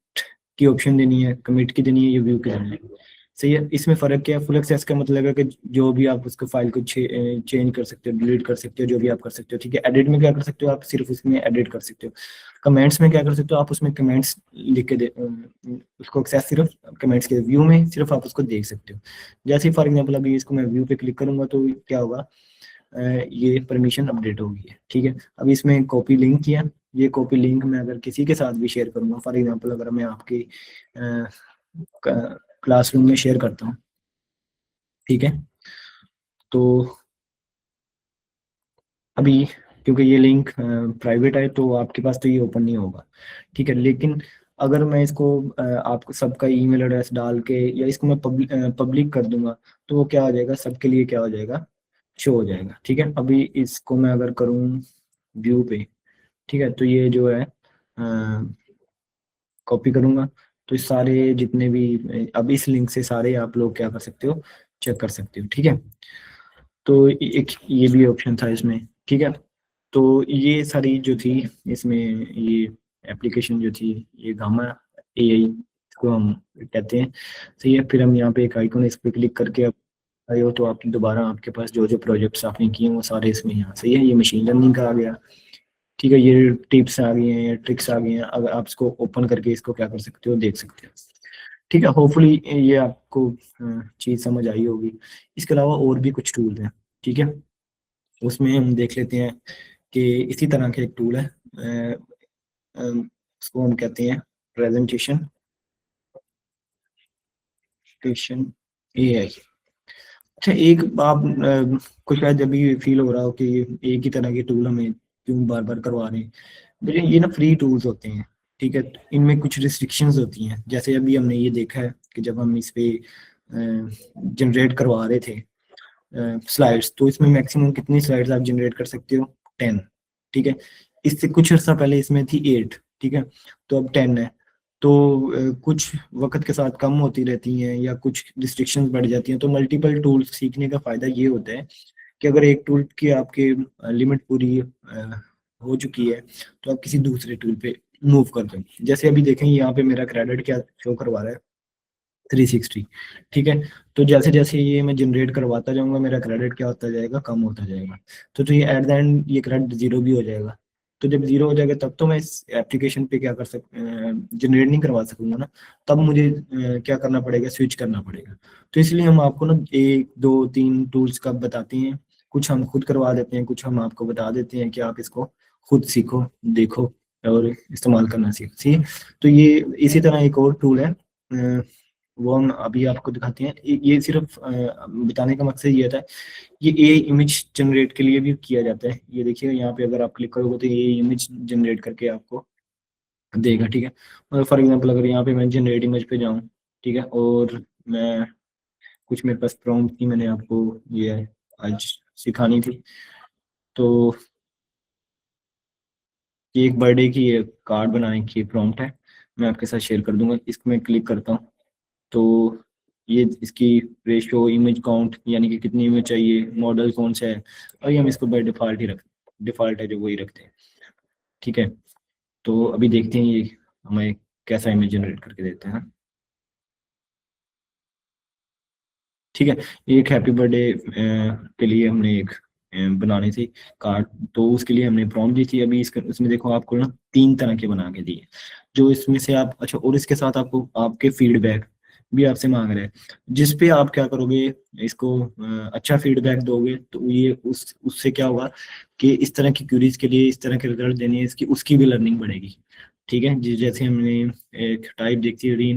की ऑप्शन देनी है, कमिट की देनी है, या व्यू की देनी है। सही है, इसमें फर्क क्या है, फुल एक्सेस का मतलब है कि जो भी आप उसको फाइल को चेंज कर सकते हो, डिलीट कर सकते हो, जो भी आप कर सकते हो। ठीक है, एडिट में क्या कर सकते हो, आप सिर्फ उसमें एडिट कर सकते हो। कमेंट्स में क्या कर सकते हो, आप उसमें कमेंट्स लिख के उसको एक्सेस सिर्फ कमेंट्स के, व्यू में सिर्फ आप उसको देख सकते हो। जैसे फॉर एग्जाम्पल अभी इसको मैं व्यू पे क्लिक करूंगा तो क्या होगा, ये परमिशन अपडेट होगी है। ठीक है, अब इसमें कॉपी लिंक किया, ये कॉपी लिंक मैं अगर किसी के साथ भी शेयर करूंगा, फॉर एग्जांपल अगर मैं आपकी क्लासरूम में शेयर करता हूँ। ठीक है, तो अभी क्योंकि ये लिंक प्राइवेट है तो आपके पास तो ये ओपन नहीं होगा। ठीक है, लेकिन अगर मैं इसको आपको सबका ईमेल एड्रेस डाल के या इसको मैं पब्लिक कर दूंगा तो वो क्या हो जाएगा, सबके लिए क्या हो जाएगा, शो हो जाएगा। ठीक है, अभी इसको मैं अगर करूँ व्यू पे, ठीक है, तो ये जो है कॉपी करूंगा तो इस सारे जितने भी, अब इस लिंक से सारे आप लोग क्या कर सकते हो, चेक कर सकते हो। ठीक है, तो एक ये भी ऑप्शन था इसमें। ठीक है, तो ये सारी जो थी इसमें, ये एप्लीकेशन जो थी, ये गामा एआई को हम कहते हैं। सही है, फिर हम यहाँ पे एक आइकन, इस पे क्लिक करके आप आए हो तो आप दोबारा आपके पास जो जो प्रोजेक्ट्स आपने किए हैं वो सारे इसमें यहाँ। सही है, ये मशीन लर्निंग का आ गया। ठीक है, ये टिप्स आ गई हैं, ये ट्रिक्स आ गई हैं, अगर आप इसको ओपन करके इसको क्या कर सकते हो, देख सकते हो। ठीक है, होपफुली ये आपको चीज़ समझ आई होगी। इसके अलावा और भी कुछ टूल हैं। ठीक है, उसमें हम देख लेते हैं कि इसी तरह का एक टूल है, उसको हम कहते हैं प्रेजेंटेशन टेशन एआई। अच्छा, एक आप को शायद अभी फील हो रहा हो कि एक ही तरह के टूल हमें क्यों बार बार करवा रहे हैं। देखिए, ये ना फ्री टूल्स होते हैं। ठीक है, इनमें कुछ रिस्ट्रिक्शंस होती हैं, जैसे अभी हमने ये देखा है कि जब हम इस पे जनरेट करवा रहे थे स्लाइड्स, तो इसमें मैक्सिमम कितनी स्लाइड्स आप जनरेट कर सकते हो, 10। ठीक है, इससे कुछ अर्सा पहले इसमें थी 8। ठीक है, तो अब 10 है। तो कुछ वक्त के साथ कम होती रहती हैं या कुछ रिस्ट्रिक्शंस बढ़ जाती हैं। तो मल्टीपल टूल्स सीखने का फायदा ये होता है कि अगर एक टूल की आपकी लिमिट पूरी हो चुकी है तो आप किसी दूसरे टूल पे मूव कर दो। जैसे अभी देखें यहाँ पे मेरा क्रेडिट क्या शो करवा रहा है, 360। ठीक है, तो जैसे जैसे ये मैं जनरेट करवाता जाऊंगा मेरा क्रेडिट क्या होता जाएगा, कम होता जाएगा। तो ये एट द एंड ये क्रेडिट जीरो भी हो जाएगा। तो जब जीरो हो जाएगा तब तो मैं इस एप्लीकेशन पे क्या कर जनरेट नहीं करवा सकूंगा ना। तब मुझे क्या करना पड़ेगा, स्विच करना पड़ेगा। तो इसलिए हम आपको ना एक दो तीन टूल्स का बताते हैं, कुछ हम खुद करवा देते हैं, कुछ हम आपको बता देते हैं कि आप इसको खुद सीखो, देखो और इस्तेमाल करना सीखो। ठीक है? तो ये इसी तरह एक और टूल है, वो हम अभी आपको दिखाते हैं। ये सिर्फ बताने का मकसद ये था, ये ए इमेज जनरेट के लिए भी किया जाता है। ये देखिए यहाँ पे अगर आप क्लिक करोगे तो ये इमेज जनरेट करके आपको देगा। ठीक है, मतलब फॉर एग्जांपल अगर यहाँ पे मैं जनरेट इमेज पे जाऊँ, ठीक है, और मैं कुछ मेरे पास प्रॉम्प्ट थी, मैंने आपको ये आज सिखानी थी। तो ये एक बर्थडे की कार्ड बनाने की प्रॉम्प्ट है, मैं आपके साथ शेयर कर दूंगा। इसमें क्लिक करता हूँ तो ये इसकी रेशियो इमेज काउंट यानी कि कितनी इमेज चाहिए, मॉडल कौन सा है, और ये हम इसको बाय डिफॉल्ट ही रख, डिफॉल्ट है जो वही रखते हैं। ठीक है, तो अभी देखते हैं ये हमें कैसा इमेज जनरेट करके देते हैं। ठीक है, एक हैप्पी बर्थडे के लिए हमने एक बनानी थी कार्ड, तो उसके लिए हमने प्रॉम्प्ट दी थी। अभी इसके उसमें देखो आपको ना तीन तरह के बना के दिए, जो इसमें से आप अच्छा, और इसके साथ आपको आपके फीडबैक भी आपसे मांग रहे हैं, जिस पे आप क्या करोगे, इसको अच्छा फीडबैक दोगे तो ये उस उससे क्या होगा कि इस तरह की क्यूरीज के लिए इस तरह के रिजल्ट देने हैं, इसकी उसकी भी लर्निंग बढ़ेगी। ठीक है, जैसे हमने एक टाइप देखी है री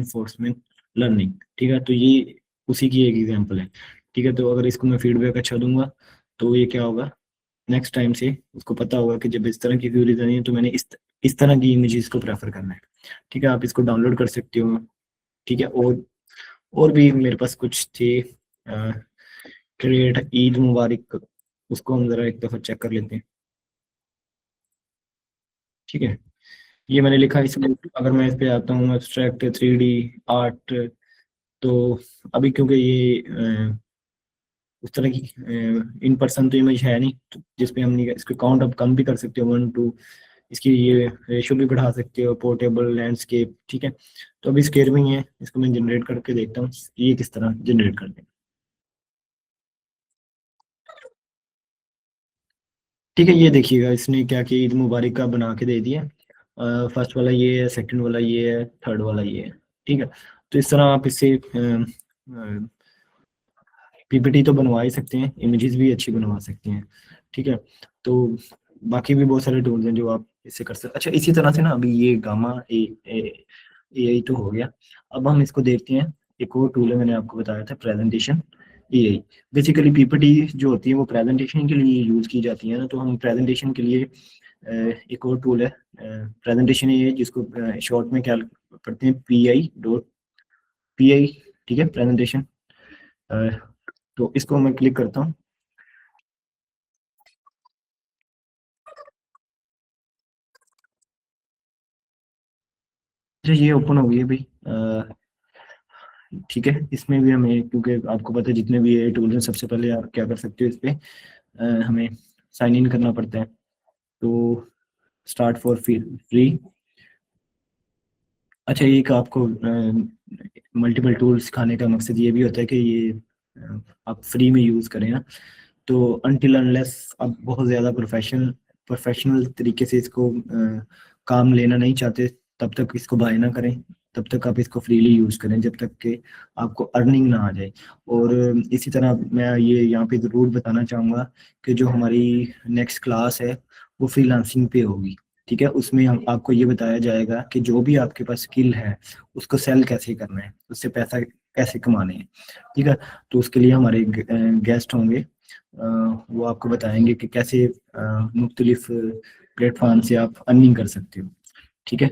लर्निंग। ठीक है, तो ये उसी की एक एग्जांपल है। ठीक है, तो अगर इसको मैं फीडबैक अच्छा दूंगा तो ये क्या होगा, नेक्स्ट टाइम से उसको पता होगा कि जब इस तरह की क्यूरीज आई है तो मैंने इस तरह की इमेजेस को प्रेफर करना है। ठीक है, आप इसको डाउनलोड कर सकते हो। ठीक है, और भी मेरे पास कुछ थे, क्रिएट ईद मुबारक, उसको हम जरा एक दफा चेक कर लेते हैं। ठीक है, ये मैंने लिखा इसमें, अगर मैं इस पे आता हूँ एब्स्ट्रैक्ट 3D आर्ट, तो अभी क्योंकि ये उस तरह की इन पर्सन तो इमेज है नहीं, तो जिसपे हम नहीं इसको काउंट अप कम भी कर सकते हो, 1 2, इसकी ये रेशो भी बढ़ा सकते हो, पोर्टेबल लैंडस्केप। ठीक है, तो अभी स्केयर में ही है, इसको मैं जनरेट करके देखता हूँ ये किस तरह जनरेट करते हैं। ठीक है, ये देखिएगा इसने क्या किया, ईद मुबारक का बना के दे दिया। फर्स्ट वाला ये है, सेकंड वाला ये है, थर्ड वाला ये है। ठीक है, तो इस तरह आप इससे पीपीटी तो बनवा ही सकते हैं, इमेजेस भी अच्छी बनवा सकते हैं। ठीक है, तो बाकी भी बहुत सारे टूल्स हैं जो आप इससे कर सकते हैं। अच्छा, इसी तरह से ना अभी ये गामा ए आई तो हो गया, अब हम इसको देखते हैं। एक और टूल है, मैंने आपको बताया था प्रेजेंटेशन ए आई। बेसिकली पीपीटी जो होती है वो प्रेजेंटेशन के लिए यूज की जाती है ना, तो हम प्रेजेंटेशन के लिए एक और टूल है प्रेजेंटेशन ए आई, जिसको शॉर्ट में क्या पढ़ते हैं, PI। ठीक है, प्रेजेंटेशन। तो इसको मैं क्लिक करता हूँ। अच्छा, ये ओपन हो गई है भाई। ठीक है, इसमें भी हमें, क्योंकि आपको पता है जितने भी ये टूल्स हैं, सबसे पहले आप क्या कर सकते हो इस पे हमें साइन इन करना पड़ता है। तो स्टार्ट फॉर फ्री। अच्छा, एक आपको मल्टीपल टूल्स सिखाने का मकसद ये भी होता है कि ये आप फ्री में यूज़ करें ना। तो अनटिल अनलेस आप बहुत ज़्यादा प्रोफेशनल तरीके से इसको काम लेना नहीं चाहते, तब तक इसको बाय ना करें। तब तक आप इसको फ्रीली यूज़ करें जब तक कि आपको अर्निंग ना आ जाए। और इसी तरह मैं ये यहाँ पे ज़रूर बताना चाहूँगा कि जो हमारी नेक्स्ट क्लास है वो फ्रीलांसिंग पे होगी। ठीक है, उसमें हम आपको ये बताया जाएगा कि जो भी आपके पास स्किल है उसको सेल कैसे करना है, उससे पैसा कैसे कमाने हैं। ठीक है, तो उसके लिए हमारे गेस्ट होंगे, वो आपको बताएंगे कि कैसे मुख्तलिफ प्लेटफॉर्म से आप अर्निंग कर सकते हो। ठीक है,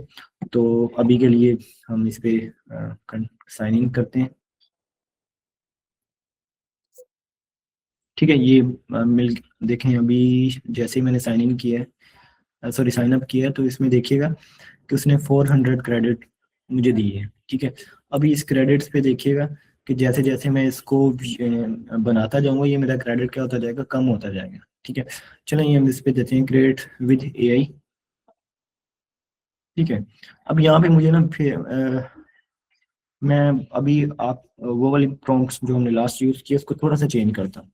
तो अभी के लिए हम इस पे साइन इन करते हैं। ठीक है, ये मिल देखें अभी, जैसे ही मैंने साइन इन किया है, सॉरी साइन अप किया है, तो इसमें देखिएगा कि उसने 400 क्रेडिट मुझे दी है, ठीक है। अभी इस क्रेडिट्स पे देखिएगा कि जैसे जैसे मैं इसको बनाता जाऊंगा ये मेरा क्रेडिट क्या होता जाएगा, कम होता जाएगा, ठीक है। चलिए हम इस पे देते हैं क्रिएट विद एआई, ठीक है। अब यहाँ पे मुझे ना फिर मैं अभी आप वो वाली प्रॉम्प्ट्स जो हमने लास्ट यूज किया उसको थोड़ा सा चेंज करता हूँ।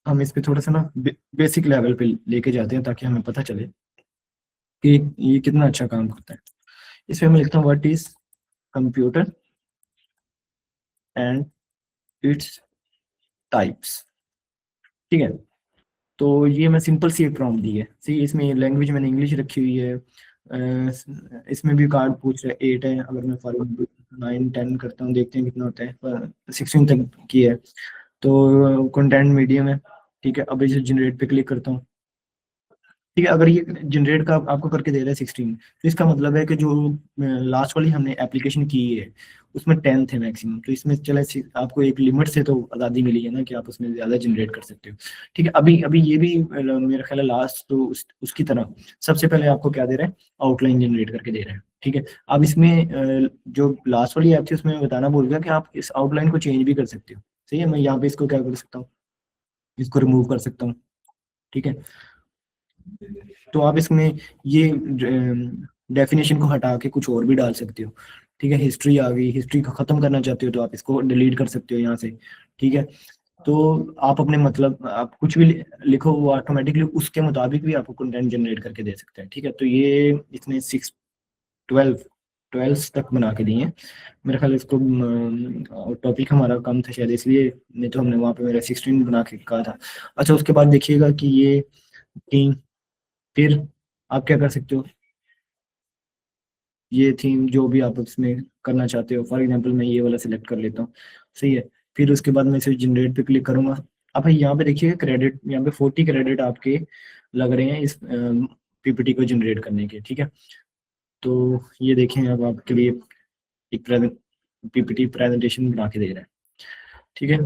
हम इस पे थोड़ा सा ना बेसिक लेवल पे लेके जाते हैं ताकि हमें पता चले कि ये कितना अच्छा काम करता है। इसमें मैं लिखता हूँ what is computer and its types, ठीक है। तो ये मैं सिंपल सी एक प्रॉम्प्ट दी है, सी इसमें लैंग्वेज मैंने इंग्लिश रखी हुई है। इसमें भी कार्ड पूछ रहा है 8 है, अगर मैं फॉर 9 10 करता हूँ देखते हैं कितना होता है, पर 16 तक की है। तो कंटेंट मीडियम है, ठीक है। अब इसे जनरेट पे क्लिक करता हूँ, ठीक है। अगर ये जनरेट का आपको करके दे रहा है 16, तो इसका मतलब है कि जो लास्ट वाली हमने एप्लीकेशन की है उसमें 10 थे मैक्सिमम, तो इसमें चले आपको एक लिमिट से तो आज़ादी मिली है ना कि आप उसमें ज़्यादा जनरेट कर सकते हो, ठीक है। अभी अभी ये भी मेरा ख्याल है लास्ट तो उसकी तरह सबसे पहले आपको क्या दे रहा है, आउटलाइन जनरेट करके दे रहा है, ठीक है। अब इसमें जो लास्ट वाली ऐप थी उसमें मैं बताना भूल गया कि आप इस आउटलाइन को चेंज भी कर सकते हो, सही है। मैं यहाँ पे इसको क्या कर सकता हूँ, इसको रिमूव कर सकता हूँ, ठीक है। तो आप इसमें ये डेफिनेशन को हटा के कुछ और भी डाल सकते हो, ठीक है। हिस्ट्री आ गई, हिस्ट्री को खत्म करना चाहते हो तो आप इसको डिलीट कर सकते हो यहाँ से, ठीक है। तो आप अपने मतलब आप कुछ भी लिखो वो ऑटोमेटिकली उसके मुताबिक भी आपको कंटेंट जनरेट करके दे सकता है, ठीक है। तो ये इसने 12 12 तक बना के दिए हैं। मेरा ख्याल है इसको टॉपिक हमारा कम था शायद इसलिए, नहीं तो हमने वहाँ पे मेरा 16 बना के कहा था। अच्छा उसके बाद देखिएगा कि ये थीम, फिर आप क्या कर सकते हो, ये थीम जो भी आप इसमें करना चाहते हो, फॉर एग्जांपल मैं ये वाला सिलेक्ट कर लेता हूँ, सही है। फिर उसके बाद मैं इसे जनरेट पे क्लिक करूंगा। अब यहाँ पे देखिए क्रेडिट, यहाँ पे 40 क्रेडिट आपके लग रहे हैं इस पीपीटी को जनरेट करने के, ठीक है। तो ये देखें अब आपके लिए एक पीपीटी प्रेजेंटेशन बना के दे रहा है, ठीक है।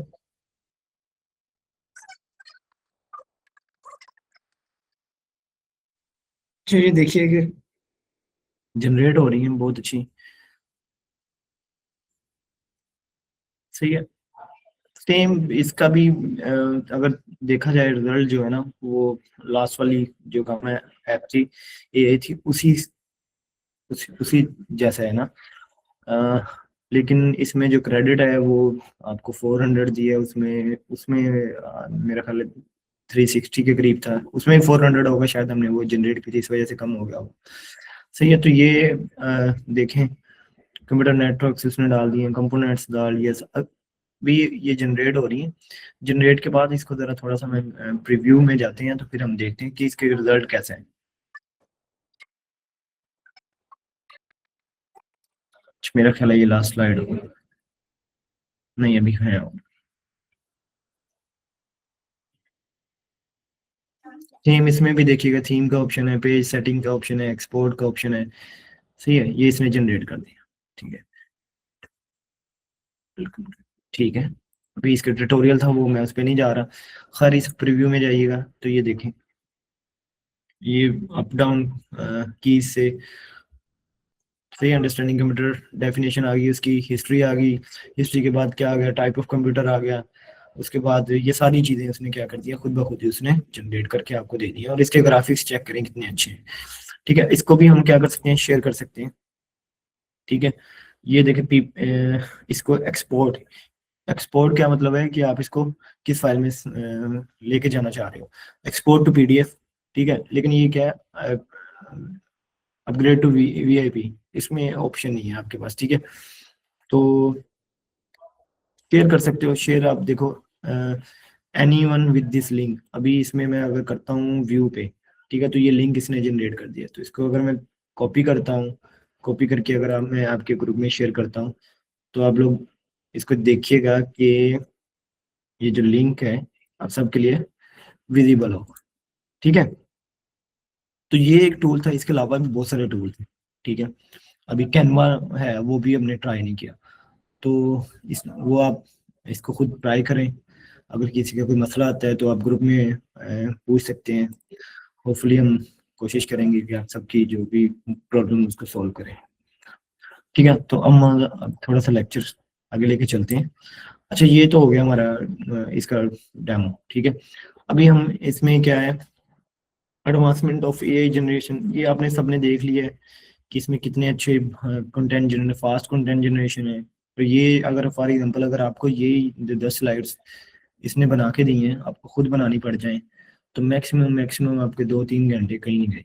चलिए देखिए कि जनरेट हो रही है बहुत अच्छी, सही है। सेम इसका भी अगर देखा जाए रिजल्ट जो है ना वो लास्ट वाली जो काम है ऐप थी, ये थी उसी जैसा है ना। अ, लेकिन इसमें जो क्रेडिट है वो आपको 400 दिया है, उसमें उसमें मेरा ख्याल है 360 के करीब था, उसमें 400 होगा शायद, हमने वो जनरेट की थी इस वजह से कम हो गया वो, सही है। तो ये देखें कंप्यूटर नेटवर्क्स उसने डाल दिए, कंपोनेंट्स डाल दिए, भी ये जनरेट हो रही है। जनरेट के बाद इसको जरा थोड़ा सा मैं प्रीव्यू में जाते हैं तो फिर हम देखते हैं कि इसके रिजल्ट कैसे हैं। मेरा ख्याल है ये लास्ट स्लाइड होगा, नहीं अभी है। थीम इसमें भी देखिएगा, थीम का ऑप्शन है, पेज सेटिंग का ऑप्शन है, एक्सपोर्ट का ऑप्शन है, सही है। ये इसने जनरेट कर दिया, ठीक है, बिल्कुल ठीक है। अभी इसका ट्यूटोरियल था वो मैं उस पर नहीं जा रहा, खैर इस प्रीव्यू में जाइएगा तो ये देखें, ये अप डाउन कीज से सही अंडरस्टैंडिंग कंप्यूटर डेफिनेशन आ गई, उसकी हिस्ट्री आ गई, हिस्ट्री के बाद क्या आ गया, टाइप ऑफ कंप्यूटर आ गया, उसके बाद ये सारी चीजें उसने क्या कर दिया, खुद ब खुद ही उसने जनरेट करके आपको दे दिया। और इसके ग्राफिक्स चेक करें कितने अच्छे हैं, ठीक है। इसको भी हम क्या कर सकते हैं, शेयर कर सकते हैं, ठीक है। ये देखें इसको एक्सपोर्ट, एक्सपोर्ट क्या मतलब है कि आप इसको किस फाइल में लेके जाना चाह रहे हो, एक्सपोर्ट टू पीडीएफ, ठीक है। लेकिन ये क्या है, अपग्रेड टू वीआईपी, इसमें ऑप्शन नहीं है आपके पास, ठीक है। तो शेयर कर सकते हो, शेयर आप देखो any one with this link, अभी इसमें मैं अगर करता हूँ व्यू पे, ठीक है, तो ये लिंक इसने जनरेट कर दिया, तो इसको अगर मैं कॉपी करता हूँ, कॉपी करके अगर मैं आपके ग्रुप में शेयर करता हूँ तो आप लोग इसको देखिएगा कि ये जो लिंक है आप सबके लिए विजिबल होगा, ठीक है। तो ये एक टूल था, इसके अलावा भी बहुत सारे टूल थे, ठीक है। अभी कैनवा है वो भी हमने ट्राई नहीं किया, तो इस वो आप इसको खुद ट्राई करें। अगर किसी का कोई मसला आता है तो आप ग्रुप में पूछ सकते हैं, होपफुली हम कोशिश करेंगे कि आप सबकी जो भी प्रॉब्लम उसको सॉल्व करें। ठीक है, तो अब थोड़ा सा लेक्चर आगे लेके चलते हैं। अच्छा, ये तो हो गया हमारा इसका डेमो। ठीक है, अभी हम इसमें क्या है, एडवांसमेंट ऑफ एआई जनरेशन, ये आपने सबने देख लिया है कि इसमें कितने अच्छे content generation, fast content generation है। तो ये अगर फॉर एग्जांपल अगर आपको ये 10 स्लाइड्स इसने बना के दी हैं, आपको खुद बनानी पड़ जाए, तो मैक्सिमम मैक्सिमम आपके 2-3 घंटे कहीं नहीं गए।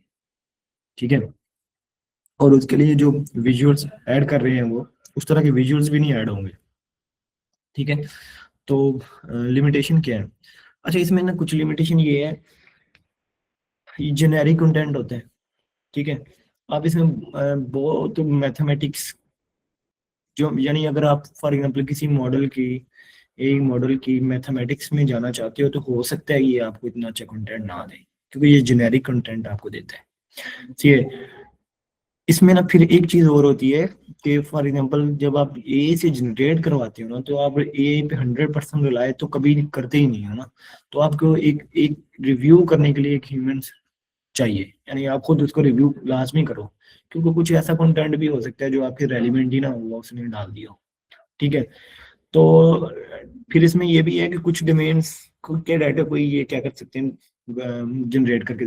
ठीक है, और उसके लिए जो विजुअल्स ऐड कर रहे हैं वो उस तरह के विजुअल्स भी नहीं ऐड होंगे। ठीक है, तो लिमिटेशन क्या है? अच्छा, इसमें ना कुछ लिमिटेशन ये है, ये जेनेरिक कंटेंट होते हैं। ठीक है, आप इसमें बहुत मैथमेटिक्स, जो यानी अगर आप फॉर एग्जांपल किसी मॉडल की, एक मॉडल की मैथमेटिक्स में जाना चाहते हो, तो हो सकता है ये आपको इतना अच्छा कंटेंट ना दे, क्योंकि ये जेनेरिक कंटेंट आपको देता है। ठीक है, इसमें ना फिर एक चीज और होती है कि फॉर एग्जांपल जब आप ए से जनरेट करवाते हो ना, तो आप ए पे 100% रिलाय तो कभी करते ही नहीं हो ना। तो आपको एक एक रिव्यू करने के लिए एक ह्यूमन चाहिए, यानी आप खुद उसको रिव्यू लाजमी करो, क्योंकि कुछ ऐसा कंटेंट भी हो सकता है जो आपके रेलिवेंट ही ना हुआ, उसने डाल दिया हो। ठीक है, तो फिर इसमें ये भी है कि कुछ डोमेन्स के डाटा कोई ये क्या कर सकते हैं जनरेट करके,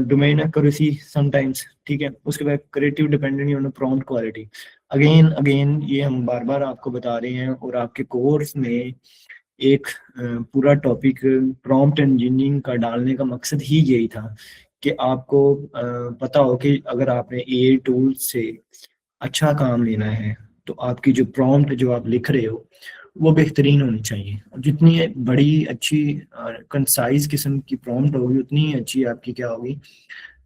डोमेन एक्यूरेसी समटाइम्स। ठीक है, उसके बाद creative dependent on prompt quality. Again again ये हम बार बार आपको बता रहे हैं, और आपके कोर्स में एक पूरा टॉपिक प्रॉम्प्ट इंजीनियरिंग का डालने का मकसद ही यही था कि आपको पता हो कि अगर आपने ए टूल से अच्छा काम लेना है, तो आपकी जो प्रॉम्प्ट जो आप लिख रहे हो वो बेहतरीन होनी चाहिए। और जितनी बड़ी अच्छी कंसाइज किस्म की प्रॉम्प्ट होगी, उतनी ही अच्छी आपकी क्या होगी,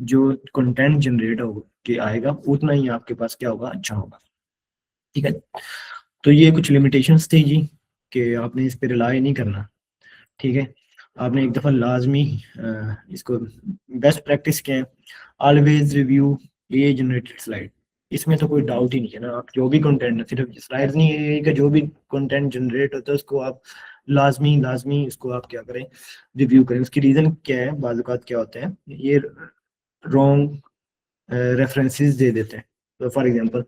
जो कंटेंट जनरेट होगा कि आएगा, उतना ही आपके पास क्या होगा, अच्छा होगा। ठीक है, तो ये कुछ लिमिटेशंस थी जी, कि आपने इस पे रिलाई नहीं करना। ठीक है, आपने एक दफ़ा लाजमी इसको बेस्ट प्रैक्टिस क्या है, always review AI generated slide. इसमें तो कोई डाउट ही नहीं है ना, आप जो भी कंटेंट, सिर्फ स्लाइड्स नहीं है कि जो भी कंटेंट जनरेट होता है उसको आप लाजमी लाजमी उसको आप क्या करें, रिव्यू करें। उसकी रीज़न क्या है, बाज़ औक़ात क्या होता है, ये रॉन्ग रेफरेंसेस दे देते हैं। तो फॉर एग्जांपल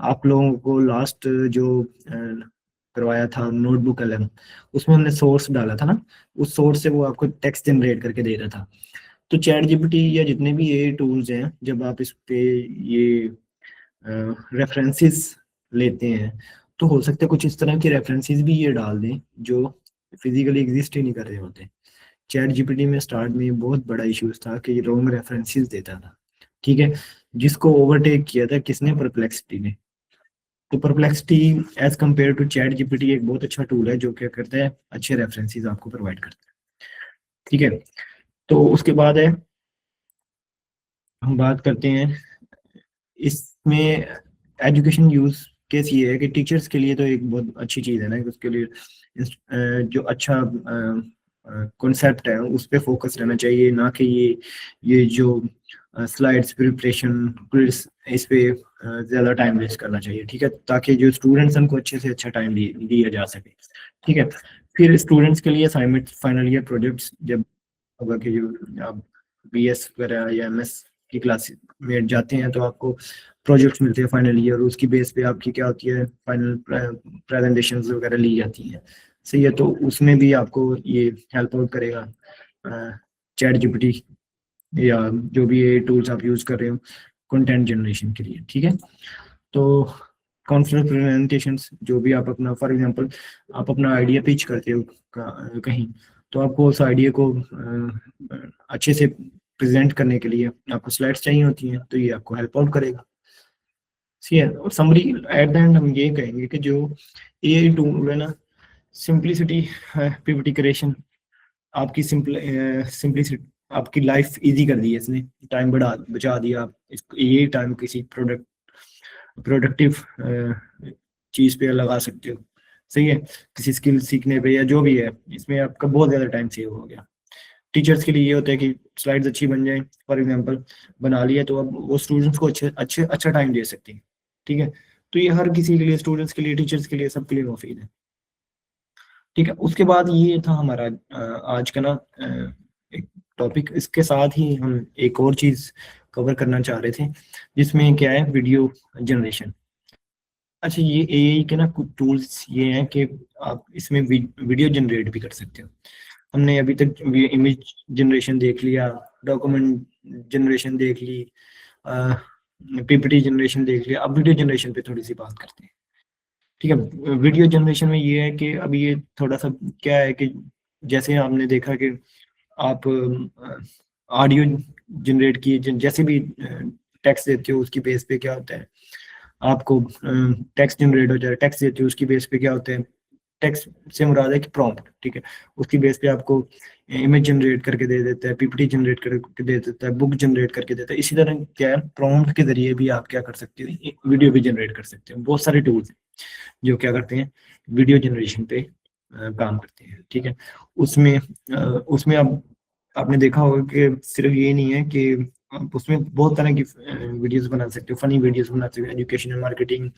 आप लोगों को लास्ट जो करवाया था नोटबुक एलएम, उसमें हमने सोर्स डाला था ना, उस सोर्स से वो आपको टेक्स्ट जनरेट करके दे रहा था। तो चैट जीपीटी या जितने भी ये टूल्स हैं, जब आप इस पे ये रेफरेंसेस लेते हैं, तो हो सकता है कुछ इस तरह के रेफरेंसेस भी ये डाल दें जो फिजिकली एग्जिस्ट ही नहीं कर रहे होते। चैट जीपीटी में स्टार्ट में बहुत बड़ा इश्यूज था कि ये रॉन्ग रेफरेंसेस देता था। ठीक है, जिसको ओवरटेक किया था किसने, परप्लेक्सिटी ने। तो Perplexity as compare to ChatGPT एक बहुत अच्छा टूल है, जो क्या करता है, अच्छे रेफरेंसेस आपको प्रोवाइड करता है। ठीक है, तो उसके बाद है, हम बात करते हैं इसमें एजुकेशन यूज केस। ये है कि टीचर्स के लिए तो एक बहुत अच्छी चीज़ है ना, कि उसके लिए जो अच्छा कॉन्सेप्ट है उस पर फोकस रहना चाहिए, ना कि ये जो स्लाइड्स प्रिपरेशन क्विज, इस पे ज़्यादा टाइम वेस्ट करना चाहिए। ठीक है, ताकि जो स्टूडेंट्स उनको अच्छे से अच्छा टाइम दिया जा सके। ठीक है, फिर स्टूडेंट्स के लिए असाइनमेंट, फाइनल ईयर प्रोजेक्ट्स, जब होगा कि जो आप बीएस वगैरह या एमएस की क्लास में जाते हैं, तो आपको प्रोजेक्ट्स मिलते हैं फाइनल ईयर, उसकी बेस पे आपकी क्या होती है, फाइनल प्रेजेंटेशन वगैरह ली जाती हैं। सही है, तो उसमें भी आपको ये हेल्प आउट करेगा चैट जीपीटी या जो भी ये टूल्स आप यूज कर रहे हो कंटेंट जनरेशन के लिए। ठीक है, तो कॉन्फ्रेंस प्रेजेंटेशंस, जो भी आप अपना फॉर एग्जांपल आप अपना आइडिया पिच करते हो कहीं, तो आपको उस आइडिया को अच्छे से प्रेजेंट करने के लिए आपको स्लाइड्स चाहिए होती हैं, तो ये आपको हेल्प आउट करेगा। ठीक है, और समरी एट द एंड हम ये कहेंगे कि जो एआई टूल है ना, सिंपलिसिटी, पीपीटी क्रिएशन, आपकी सिंपलिसिटी, आपकी लाइफ इजी कर दी है इसने, टाइम बचा दिया। आप इसको ये टाइम किसी प्रोडक्टिव चीज पे लगा सकते हो। सही है, किसी स्किल सीखने पे या जो भी है, इसमें आपका बहुत ज्यादा टाइम सेव हो गया। टीचर्स के लिए ये होता है कि स्लाइड्स अच्छी बन जाए, फॉर एग्जांपल बना लिया, तो अब वो स्टूडेंट्स को अच्छा टाइम दे सकते हैं। ठीक है, तो ये हर किसी के लिए, स्टूडेंट्स के लिए, टीचर्स के लिए, सबके लिए मुफीद है। ठीक है, उसके बाद ये था हमारा आज का ना एक टॉपिक। इसके साथ ही हम एक और चीज कवर करना चाह रहे थे, जिसमें क्या है, वीडियो जनरेशन। अच्छा, ये एआई के ना कुछ टूल्स ये हैं कि आप इसमें वीडियो जनरेट भी कर सकते हो। हमने अभी तक इमेज जनरेशन देख लिया, डॉक्यूमेंट जनरेशन देख ली, पीपीटी जनरेशन देख लिया, अब वीडियो जनरेशन पे थोड़ी सी बात करते हैं। ठीक है, वीडियो जनरेशन में ये है कि अभी ये थोड़ा सा क्या है कि जैसे आपने देखा कि आप ऑडियो जनरेट किए, जैसे भी टेक्स्ट देते हो उसकी बेस पे क्या होता है, आपको टेक्स्ट जनरेट हो जाए, टेक्स्ट देते हो उसकी बेस पे क्या होता है, टेक्स्ट से मुराद है कि प्रॉम्प्ट, ठीक है, उसकी बेस पे आपको इमेज जनरेट करके दे देता है, पीपीटी जनरेट करके दे देता है, बुक जनरेट करके देता है। इसी तरह क्या है, प्रॉम्प्ट के जरिए भी आप क्या कर सकते हो, वीडियो भी जनरेट कर सकते हो। बहुत सारे टूल्स हैं जो क्या करते हैं, वीडियो जनरेशन पे काम करते हैं। ठीक है, उसमें उसमें अब आपने देखा होगा कि सिर्फ ये नहीं है कि आप उसमें बहुत तरह की वीडियोस बना सकते हो, फनी वीडियोस बना सकते हो, एजुकेशनल, मार्केटिंग,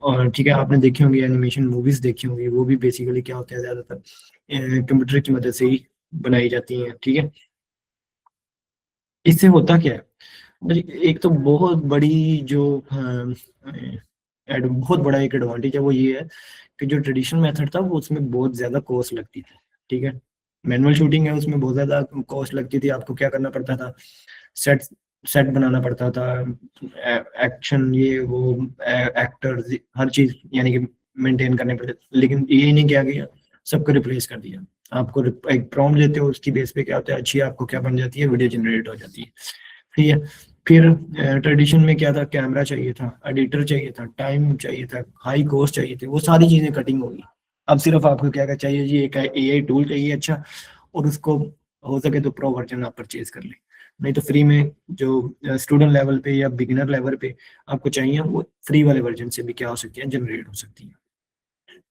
और ठीक है, आपने देखी होंगी एनिमेशन मूवीज देखी होंगी, वो भी बेसिकली क्या होता है, ज्यादातर कंप्यूटर की मदद से ही बनाई जाती हैं। ठीक है, इससे होता क्या है, एक तो बहुत बड़ी जो बहुत बड़ा एक एडवांटेज है वो ये है कि जो ट्रेडिशनल मेथड था वो उसमें बहुत ज्यादा कॉस्ट लगती थी। ठीक है, मैनुअल शूटिंग है उसमें बहुत ज्यादा कॉस्ट लगती थी, आपको क्या करना पड़ता था, सेट सेट बनाना पड़ता था, एक्शन ये वो, एक्टर्स, हर चीज यानी कि मेंटेन करने पड़ते थे। लेकिन ये नहीं किया गया, सबको रिप्लेस कर दिया। आपको एक प्रॉम्प्ट देते हो, उसकी बेस पे क्या होता है, अच्छी आपको क्या बन जाती है, वीडियो जनरेट हो जाती है। ठीक है, फिर ट्रेडिशन में क्या था, कैमरा चाहिए था, एडिटर चाहिए था, टाइम चाहिए था, हाई कॉस्ट चाहिए थे, वो सारी चीजें कटिंग होगी। अब सिर्फ आपको क्या क्या चाहिए जी, एक एआई टूल चाहिए अच्छा, और उसको हो सके तो प्रो वर्जन आप परचेज कर लें, नहीं तो फ्री में जो स्टूडेंट लेवल पे या बिगिनर लेवल पे आपको चाहिए वो फ्री वाले वर्जन से भी क्या हो सकती है, जनरेट हो सकती है।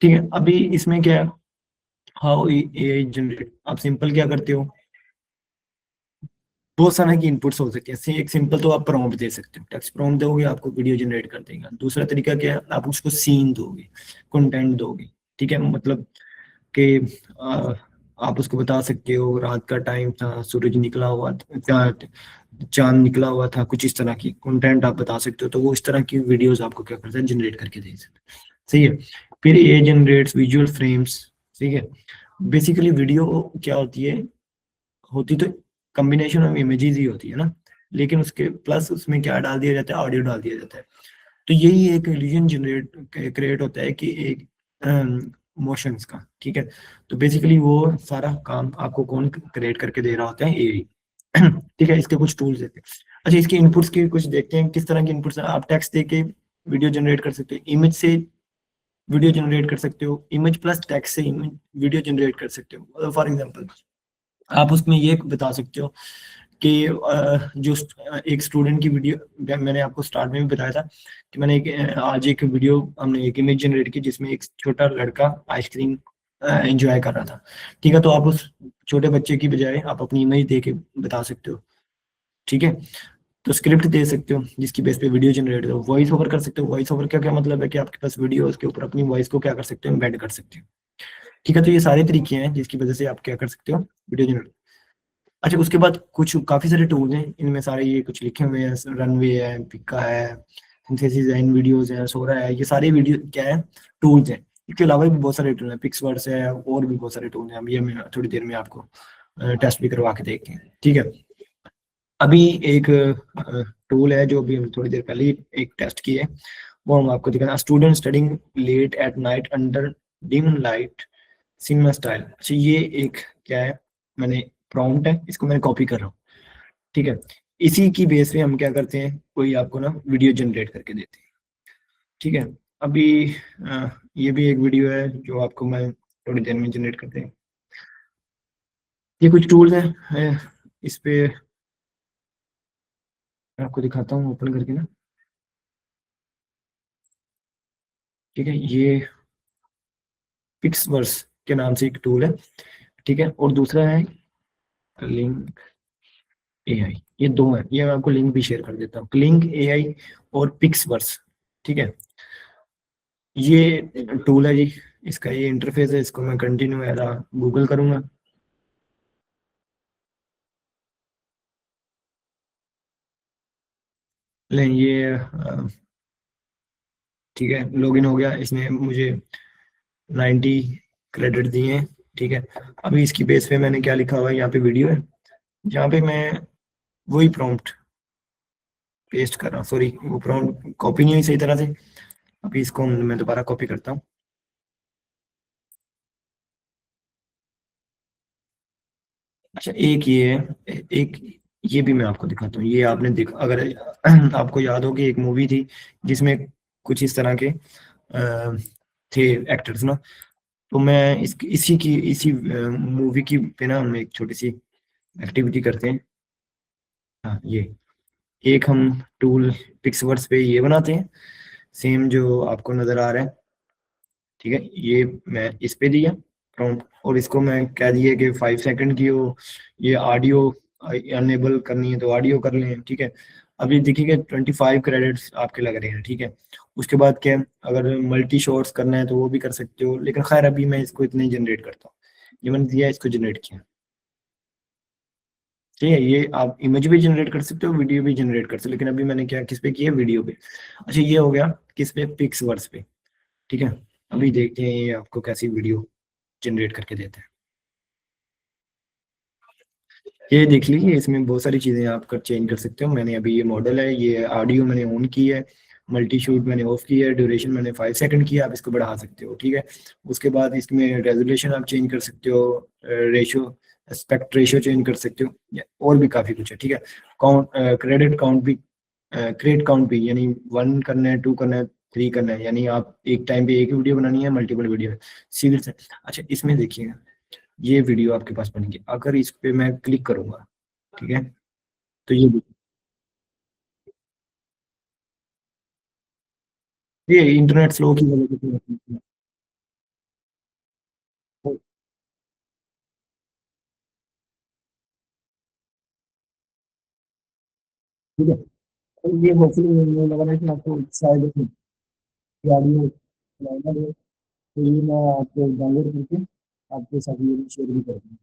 ठीक है, अभी इसमें क्या है, हाउ एआई जनरेट, आप सिंपल क्या करते हो, बहुत सारे की इनपुट्स हो सकती है। एक सिंपल तो आप प्रॉम्प्ट दे सकते हो, टेक्स्ट प्रॉम्प्ट दोगे आपको वीडियो जनरेट कर देगा। दूसरा तरीका क्या है, आप उसको सीन दोगे, कंटेंट दोगे। ठीक है, मतलब कि आ, आप उसको बता सकते हो रात का टाइम था, सूरज निकला हुआ था, चांद निकला हुआ था, कुछ इस तरह की कंटेंट आप बता सकते हो, तो वो इस तरह की वीडियोस आपको क्या करता है, जनरेट करके दे सकते हैं। सही है, फिर ये जनरेट्स विजुअल फ्रेम्स। ठीक है, बेसिकली वीडियो क्या होती है, होती तो कॉम्बिनेशन ऑफ इमेजेस ही होती है ना, लेकिन उसके प्लस उसमें क्या डाल दिया जाता है, ऑडियो डाल दिया जाता है। तो यही एक इल्यूजन जनरेट क्रिएट होता है कि एक मोशंस का। ठीक है, तो बेसिकली वो सारा काम आपको कौन क्रिएट करके दे रहा होता है, एआई। ठीक है, इसके कुछ टूल्स देते हैं। अच्छा, इसके इनपुट्स के कुछ देखते हैं, किस तरह के इनपुट्स आप टेक्स्ट दे के वीडियो जनरेट कर सकते हो, इमेज से वीडियो जनरेट कर सकते हो, इमेज प्लस टेक्स्ट से वीडियो जनरेट कर सकते हो। फॉर एग्जाम्पल आप उसमें ये बता सकते हो कि जो एक स्टूडेंट की वीडियो, मैंने आपको स्टार्ट में भी बताया था कि मैंने आज एक वीडियो, हमने एक इमेज जनरेट की जिसमें एक छोटा लड़का आइसक्रीम एंजॉय कर रहा था। ठीक है, तो आप उस छोटे बच्चे की बजाय आप अपनी इमेज दे के बता सकते हो। ठीक है, तो स्क्रिप्ट दे सकते हो जिसकी बेस पे वीडियो जनरेट हो, वॉइस ओवर कर सकते हो। वॉइस ओवर का क्या मतलब है कि आपके पास वीडियो है, उसके ऊपर अपनी वॉइस को क्या कर सकते हो, एम्बेड कर सकते हो। ठीक है, तो ये सारे तरीके हैं जिसकी वजह से आप क्या कर सकते हो, वीडियो जनरेट। अच्छा, उसके बाद कुछ काफी सारे टूल्स हैं, इनमें सारे ये कुछ लिखे हुए हैं, रनवे है, पिका है, सिंथेसिस है, इन वीडियोज है, सोरा है, ये सारे वीडियो क्या है, टूल्स हैं। इसके अलावा भी बहुत सारे टूल हैं, पिक्सवर्स है, और भी बहुत सारे टूल हैं। अभी हम थोड़ी देर में आपको टेस्ट भी करवा के देखते हैं। ठीक है, अभी एक टूल है जो अभी हम थोड़ी देर पहले ही एक टेस्ट की है, वो हम आपको दिखाना, student studying late at night under dim light cinema style. अच्छा, ये एक क्या है, मैंने प्रॉम्प्ट है, इसको मैं कॉपी कर रहा हूँ। ठीक है, इसी की बेस पे हम क्या करते हैं, कोई आपको ना वीडियो जनरेट करके देते हैं। ठीक है, अभी ये भी एक वीडियो है जो आपको मैं थोड़ी देर में जनरेट करते हैं। ये कुछ टूल्स हैं, इस पे मैं आपको दिखाता हूँ ओपन करके ना। ठीक है, ये पिक्सवर्स के नाम से एक टूल है। ठीक है, और दूसरा है लिंक एआई। ये दो है, ये मैं आपको लिंक भी शेयर कर देता हूँ, लिंक एआई और पिक्सवर्स। ठीक है, ये टूल है जी, इसका ये इंटरफेस है, इसको मैं कंटिन्यू एज गूगल करूंगा। लें ये ठीक है, लॉगिन हो गया, इसने मुझे 90 क्रेडिट दिए हैं। ठीक है, अभी इसकी बेस पे मैंने क्या लिखा हुआ है, यहाँ पे वीडियो है, जहाँ पे मैं वही प्रॉम्प्ट पेस्ट कर रहा हूँ। सॉरी, वो प्रॉम्प्ट कॉपी नहीं हुई सही तरह से। अभी इसको मैं दोबारा कॉपी करता हूँ। अच्छा, एक ये है, एक ये भी मैं आपको दिखाता हूँ। ये आपने देख, अगर आपको याद हो कि एक मूवी थी जिसमें कुछ इस तरह के थे एक्टर्स ना, तो मैं इसी मूवी की पे ना हम एक छोटी सी एक्टिविटी करते हैं। हाँ, ये एक हम टूल पिक्सवर्स पे ये बनाते हैं, सेम जो आपको नजर आ रहा है। ठीक है, ये मैं इस पे दिया प्रॉम्प्ट, और इसको मैं कह दिया कि 5 सेकंड की हो, ये ऑडियो अनेबल करनी है तो ऑडियो कर लें। ठीक है, अभी देखिए 25 क्रेडिट्स आपके लग रहे हैं। ठीक है, उसके बाद क्या है, अगर मल्टी शॉट्स करना है तो वो भी कर सकते हो, लेकिन खैर अभी मैं इसको इतने जनरेट करता हूँ। ये मैंने दिया, इसको जनरेट किया। ठीक है, ये आप इमेज भी जनरेट कर सकते हो, वीडियो भी जनरेट कर सकते हो, लेकिन अभी मैंने क्या किस पे किया, वीडियो पे। अच्छा, ये हो गया किस पे, पिक्सवर्स पे। ठीक है, अभी देखते हैं ये आपको कैसी वीडियो जनरेट करके देते हैं। ये देख लीजिए, इसमें बहुत सारी चीजें आप कर चेंज कर सकते हो। मैंने अभी ये मॉडल है, ये ऑडियो मैंने ऑन की है, मल्टी शूट मैंने ऑफ की है, ड्यूरेशन मैंने 5 सेकंड की है, आप इसको बढ़ा सकते हो। ठीक है, उसके बाद इसमें रेजोल्यूशन आप चेंज कर सकते हो, रेशो एस्पेक्ट रेशो चेंज कर सकते हो, और भी काफी कुछ है। ठीक है, काउंट, क्रेडिट काउंट भी, क्रेडिट काउंट भी, यानी 1 करना है, 2 करना है, 3 करना है, यानी आप एक टाइम पे एक ही वीडियो बनानी है, मल्टीपल वीडियो सीधे से। अच्छा, इसमें देखिए, ये वीडियो आपके पास बनेगी, अगर इस पे मैं क्लिक करूंगा, ठीक है, तो ये इंटरनेट स्लो की वजह से। ठीक है, तो ये होपफुली मुझे लग रहा है कि आपको शायद ऑडियो चलाना है, तो ये मैं आपको डाउनलोड करके आपके साथ ये शेयर भी कर दूँगा।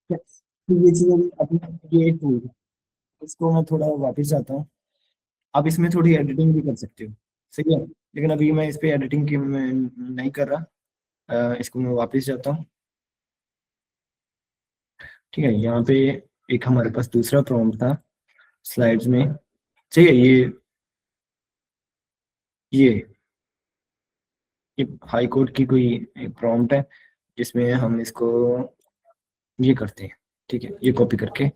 ठीक है, तो ये चीज़ अभी अपनी, ये एक टूल है, इसको मैं थोड़ा वापस आता हूँ। आप इसमें थोड़ी एडिटिंग भी कर सकते हो, सही है, लेकिन अभी मैं इस पे एडिटिंग की मैं नहीं कर रहा। इसको मैं वापस जाता हूँ। ठीक है, यहाँ पे एक हमारे पास दूसरा प्रॉम्प्ट था स्लाइड्स में। ठीक है, ये ये हाई कोर्ट की कोई एक प्रॉम्प्ट है, जिसमें हम इसको ये करते हैं। ठीक है, ये कॉपी करके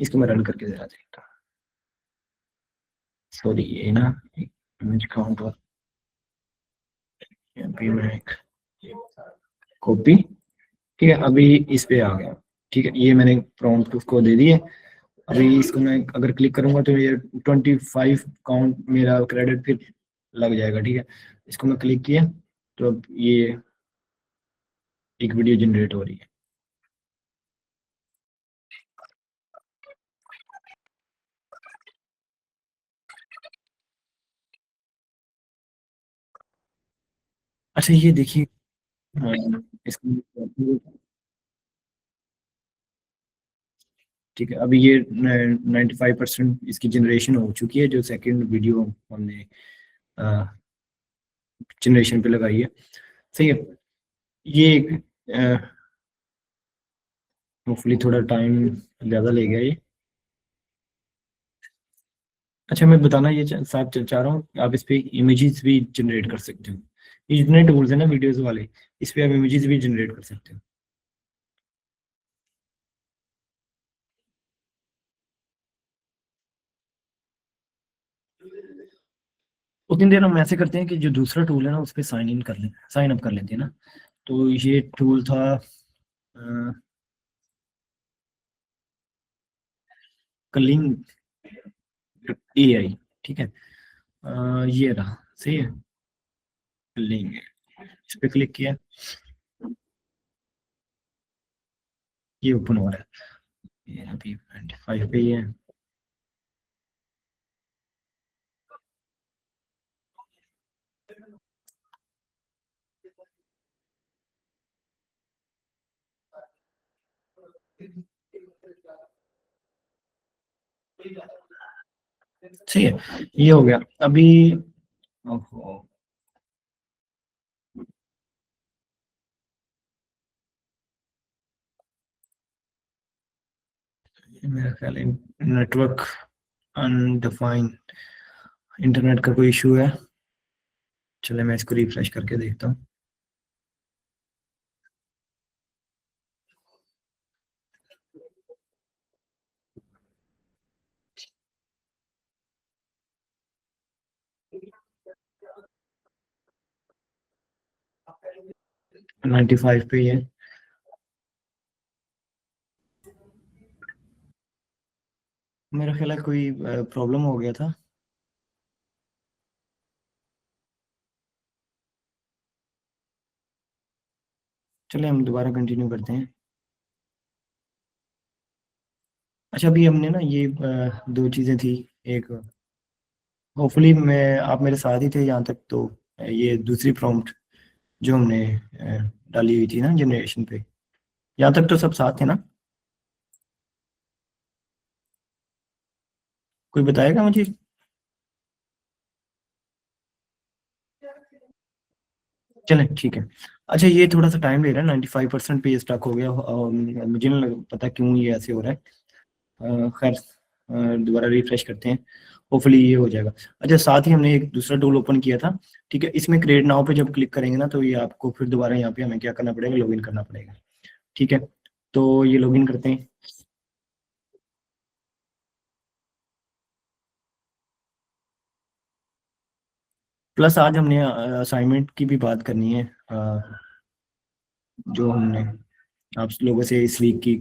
इसको मैं रन करके जरा देखता हूँ। सॉरी, ये ना इमेज काउंट, और यहाँ पे मैं एक कॉपी। ठीक है, अभी इस पे आ गया। ठीक है, ये मैंने प्रॉम्प्ट उसको दे दिए। अभी इसको मैं अगर क्लिक करूंगा तो ये 25 काउंट मेरा क्रेडिट फिर लग जाएगा। ठीक है, इसको मैं क्लिक किया, तो अब ये एक वीडियो जनरेट हो रही है। अच्छा, ये देखिए, इसको, ठीक है, अभी ये 95% इसकी जनरेशन हो चुकी है, जो सेकंड वीडियो हमने जनरेशन पे लगाई है। सही है, ये होपफुली थोड़ा टाइम ज़्यादा ले गया ये। अच्छा, मैं बताना ये साथ चाह रहा हूँ कि आप इस पे इमेजेस भी जनरेट कर सकते हो। ये जितने टूल्स हैं ना वीडियोस वाले, इस पे आप इमेजेस भी जनरेट कर सकते हो। उतनी देर हम ऐसे करते हैं कि जो दूसरा टूल है ना उस पे साइन अप कर लेते हैं ना। तो ये टूल था कलिंग एआई। ठीक है, ये रहा, सही है, कलिंग, इस पे क्लिक किया, ये ओपन हो रहा है, ये अभी 25 पे ही है। सही है, ये हो गया अभी। ओहो, मेरा ख्याल है नेटवर्क अनडिफाइंड, इंटरनेट का कोई इशू है। चले मैं इसको रिफ्रेश करके देखता हूँ। 95 पे ही है। मेरा ख्याल है कोई प्रॉब्लम हो गया था। चलिए हम दोबारा कंटिन्यू करते हैं। अच्छा अभी हमने ना ये दो चीज़ें थी। एक, होपफुली मैं आप मेरे साथ ही थे यहाँ तक, तो ये दूसरी प्रॉम्प्ट जो हमने डाली हुई थी ना जनरेशन पे, यहाँ तक तो सब साथ थे ना? कोई बताएगा मुझे? चलें ठीक है। अच्छा ये थोड़ा सा टाइम ले रहा है, 95% पे ये स्टक हो गया और मुझे नहीं पता क्यों ये ऐसे हो रहा है। खैर दोबारा रिफ्रेश करते हैं, होपफुली ये हो जाएगा। अच्छा साथ ही हमने एक दूसरा टूल ओपन किया था, ठीक है। इसमें क्रिएट नाउ पे जब क्लिक करेंगे ना, तो ये आपको फिर दोबारा यहाँ पे हमें क्या करना पड़ेगा, लॉगिन करना पड़ेगा, ठीक है। तो ये लॉगिन करते हैं। प्लस आज हमने असाइनमेंट की भी बात करनी है, जो हमने आप लोगों से इस वीक की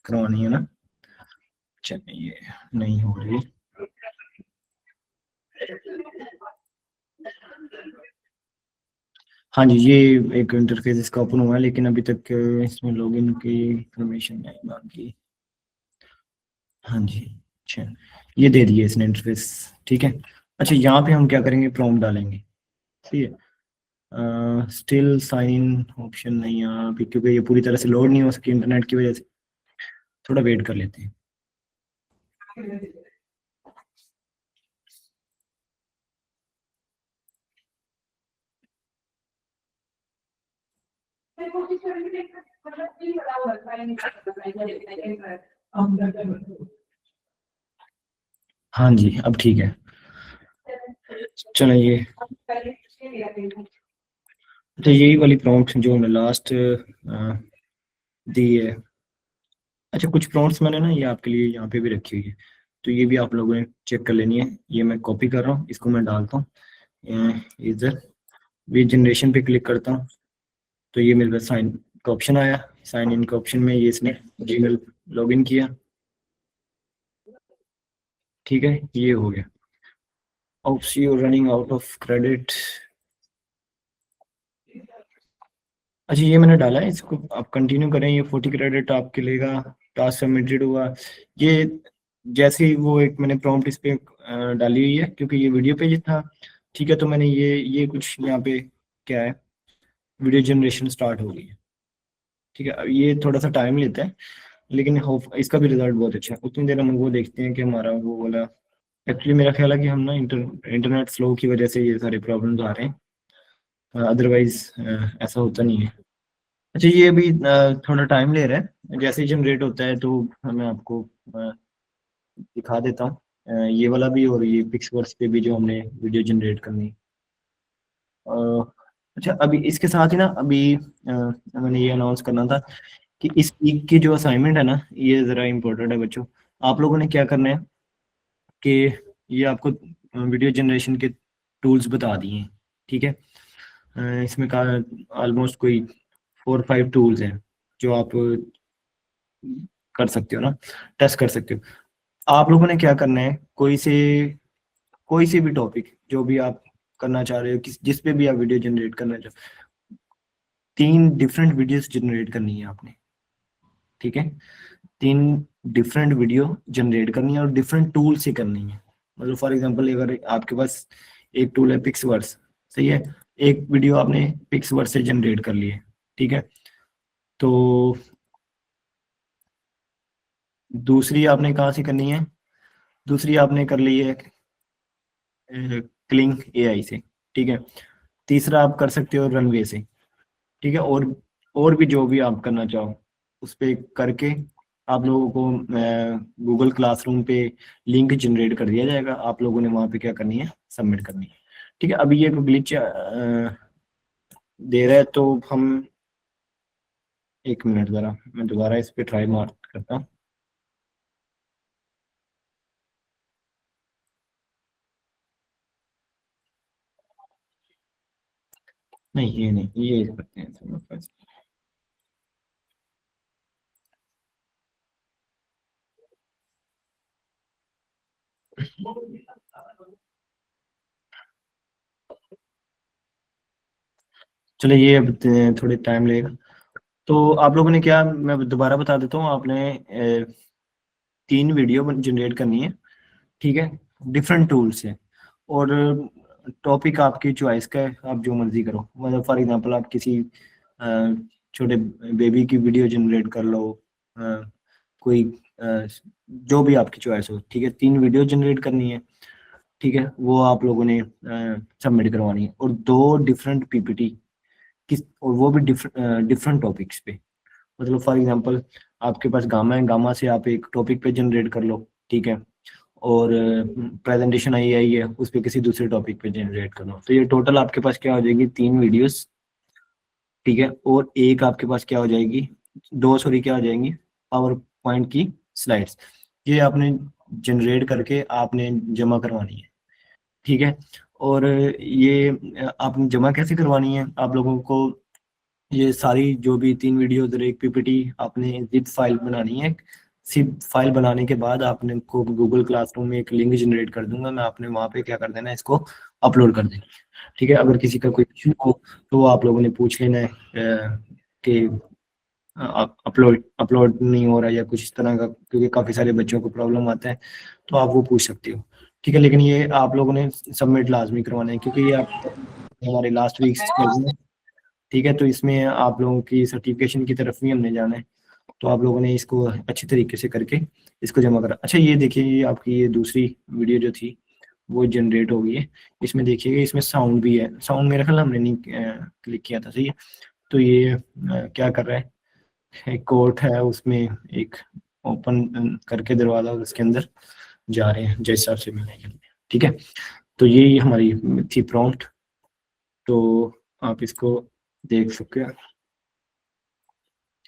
करवानी है ना। चलिए ये नहीं हो रही। हाँ जी, ये एक इंटरफेस इसका ओपन हुआ है, लेकिन अभी तक इसमें लॉगिन की इंफॉर्मेशन नहीं मांगी। हाँ जी, अच्छा ये दे दिए इसने इंटरफेस, ठीक है। अच्छा यहाँ पे हम क्या करेंगे, प्रॉम्प्ट डालेंगे, ठीक है। स्टिल साइन इन ऑप्शन नहीं है अभी, क्योंकि ये पूरी तरह से लोड नहीं हो सकी इंटरनेट की वजह से। थोड़ा वेट कर लेते हैं। हाँ जी अब ठीक है। चलिए तो यही वाली प्रॉम्प्ट जो हमने लास्ट दी है। अच्छा कुछ प्रॉम्प्ट्स मैंने ना ये आपके लिए यहाँ पे भी रखी हुई है, तो ये भी आप लोगों ने चेक कर लेनी है। ये मैं कॉपी कर रहा हूँ, इसको मैं डालता हूँ इधर। वे जनरेशन पे क्लिक करता हूँ, तो ये मेरे पास साइन का ऑप्शन आया। साइन इन का ऑप्शन में ये इसने जीमेल लॉगिन किया, ठीक है, ये हो गया। Ops you running out of credit. अच्छा ये मैंने डाला है, इसको आप कंटिन्यू करें, ये 40 क्रेडिट आपके लेगा। टास्क सबमिटेड हुआ। ये जैसे ही वो एक मैंने प्रॉम्प्ट इस पे डाली हुई है, क्योंकि ये वीडियो पे ही था, ठीक है। तो मैंने ये कुछ यहाँ पे क्या है, वीडियो जनरेशन स्टार्ट हो गई है, ठीक है। अब ये थोड़ा सा टाइम लेता है, लेकिन होप इसका भी रिजल्ट बहुत अच्छा है। उतनी देर हम वो देखते हैं कि हमारा वो वाला, एक्चुअली मेरा ख्याल है कि हम ना इंटरनेट स्लो की वजह से ये सारे प्रॉब्लम्स आ रहे हैं, अदरवाइज ऐसा होता नहीं है। अच्छा ये अभी थोड़ा टाइम ले रहा है, जैसे ही जनरेट होता है तो मैं आपको दिखा देता हूँ। ये वाला भी और ये पिक्सवर्स पे भी जो हमने वीडियो जनरेट करनी। अ, अच्छा अभी इसके साथ ही ना अभी मैंने ये अनाउंस करना था कि इस वीक की जो असाइनमेंट है ना, ये ज़रा इम्पोर्टेंट है बच्चों। आप लोगों ने क्या करना है कि ये आपको वीडियो जनरेशन के टूल्स बता दिए हैं, ठीक है। इसमें का ऑलमोस्ट कोई 4-5 टूल्स हैं जो आप कर सकते हो ना, टेस्ट कर सकते हो। आप लोगों ने क्या करना है, कोई से भी टॉपिक जो भी आप करना चाह रहे हो, जिस पे भी आप वीडियो जनरेट करना चाहो, 3 डिफरेंट वीडियोस जनरेट करनी है आपने, ठीक है। 3 डिफरेंट वीडियो जनरेट करनी है और डिफरेंट टूल से करनी है। मतलब फॉर एग्जांपल अगर आपके पास एक टूल है पिक्सवर्स, सही है, एक वीडियो आपने पिक्सवर्स से जनरेट कर ली है, ठीक है। तो दूसरी आपने कहाँ से करनी है, दूसरी आपने कर ली है क्लिंग एआई से, ठीक है। तीसरा आप कर सकते हो रनवे से, ठीक है। और भी जो भी आप करना चाहो उस पे करके आप लोगों को गूगल क्लासरूम पे लिंक जनरेट कर दिया जाएगा। आप लोगों ने वहाँ पे क्या करनी है, सबमिट करनी है, ठीक है। अभी ये ग्लिच दे रहा है तो हम, एक मिनट ज़रा मैं दोबारा इस पे ट्राई मार करता हूँ। नहीं ये नहीं, ये करते हैं। चलिए ये अब थोड़ी टाइम लगेगा। तो आप लोगों ने क्या, मैं दोबारा बता देता हूँ। आपने 3 वीडियो जनरेट करनी है, ठीक है, डिफरेंट टूल से। और टॉपिक आपकी चॉइस का है, आप जो मर्जी करो। मतलब फॉर एग्जांपल आप किसी छोटे बेबी की वीडियो जनरेट कर लो, अ, कोई जो भी आपकी चॉइस हो, ठीक है। 3 वीडियो जनरेट करनी है, ठीक है, वो आप लोगों ने सबमिट करवानी है। और 2 डिफरेंट पीपीटी किस, और वो भी डिफरेंट टॉपिक्स पे। मतलब फॉर एग्जांपल आपके पास गामा है, गामा से आप एक टॉपिक पे जनरेट कर लो, ठीक है। और प्रेजेंटेशन आई आई है, उस पे किसी दूसरे टॉपिक पे जनरेट करना। तो ये टोटल आपके पास क्या हो जाएगी, 3 वीडियोस, ठीक है। और एक आपके पास क्या हो जाएगी, 2 सॉरी क्या हो जाएंगी, पावर पॉइंट की स्लाइड्स। ये आपने जनरेट करके आपने जमा करवानी है, ठीक है। और ये आपने जमा कैसे करवानी है, आप लोगों को ये सारी जो भी 3 वीडियोस और एक पीपीटी आपने जिप फाइल बनानी है। जिप फाइल बनाने के बाद आपने को गूगल क्लासरूम में एक लिंक जनरेट कर दूंगा मैं, आपने वहाँ पे क्या कर देना है, इसको अपलोड कर देना, ठीक है। अगर किसी का कोई इशू हो तो वो आप लोगों ने पूछ लेना है कि अपलोड अपलोड नहीं हो रहा है या कुछ इस तरह का, क्योंकि काफ़ी सारे बच्चों को प्रॉब्लम आता है। तो आप वो पूछ सकते हो, ठीक है। लेकिन ये आप लोगों ने सबमिट लाजमी करवाना है, क्योंकि ये आप हमारे लास्ट वीक, ठीक है। तो इसमें आप लोगों की सर्टिफिकेशन की तरफ भी हमने जाना है। तो आप लोगों ने इसको अच्छी तरीके से करके इसको जमा करा। अच्छा ये देखिए, ये आपकी ये दूसरी वीडियो जो थी वो जनरेट हो गई है। इसमें देखिएगा, इसमें साउंड भी है। साउंड मेरे ख्याल हमने नहीं क्लिक किया था, सही है। तो ये क्या कर रहा है, एक कोर्ट है उसमें, एक ओपन करके दरवाजा, उसके अंदर जा रहे हैं जज साहब से मिलने के लिए, ठीक है। तो ये हमारी थी प्रॉम्प्ट। तो आप इसको देख सकते हैं,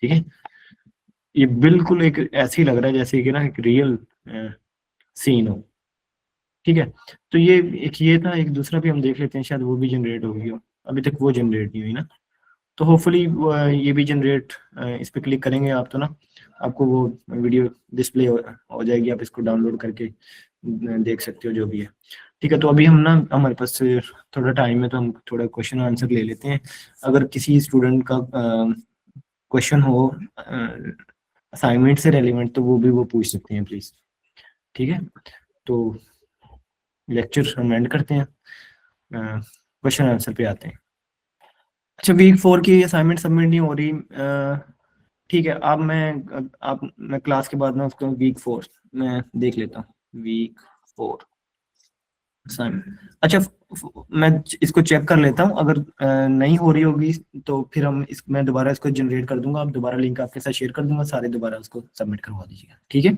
ठीक है। ये बिल्कुल एक ऐसे ही लग रहा है जैसे कि ना एक रियल सीन हो, ठीक है। तो ये एक ये था, एक दूसरा भी हम देख लेते हैं, शायद वो भी जनरेट हो गई हो। अभी तक वो जनरेट नहीं हुई ना, तो होपफुली ये भी जनरेट, इस पे क्लिक करेंगे आप तो ना आपको वो वीडियो डिस्प्ले हो जाएगी। आप इसको डाउनलोड करके देख सकते हो जो भी है, ठीक है। तो अभी हम ना, हमारे पास थोड़ा टाइम है तो हम थोड़ा क्वेश्चन आंसर ले लेते हैं। अगर किसी स्टूडेंट का क्वेश्चन हो असाइनमेंट से रेलिवेंट, तो वो भी वो पूछ सकते हैं प्लीज, ठीक है। तो लेक्चर हम एंड करते हैं, क्वेश्चन आंसर पे आते हैं। अच्छा वीक 4 की असाइनमेंट सबमिट नहीं हो रही, ठीक है। अब मैं क्लास के बाद ना उसको वीक 4 मैं देख लेता हूँ, वीक 4 असाइनमेंट। अच्छा मैं इसको चेक कर लेता हूँ। अगर नहीं हो रही होगी तो फिर मैं दोबारा इसको जनरेट कर दूंगा। आप दोबारा लिंक आपके साथ शेयर कर दूंगा, सारे दोबारा उसको सबमिट करवा दीजिएगा, ठीक है।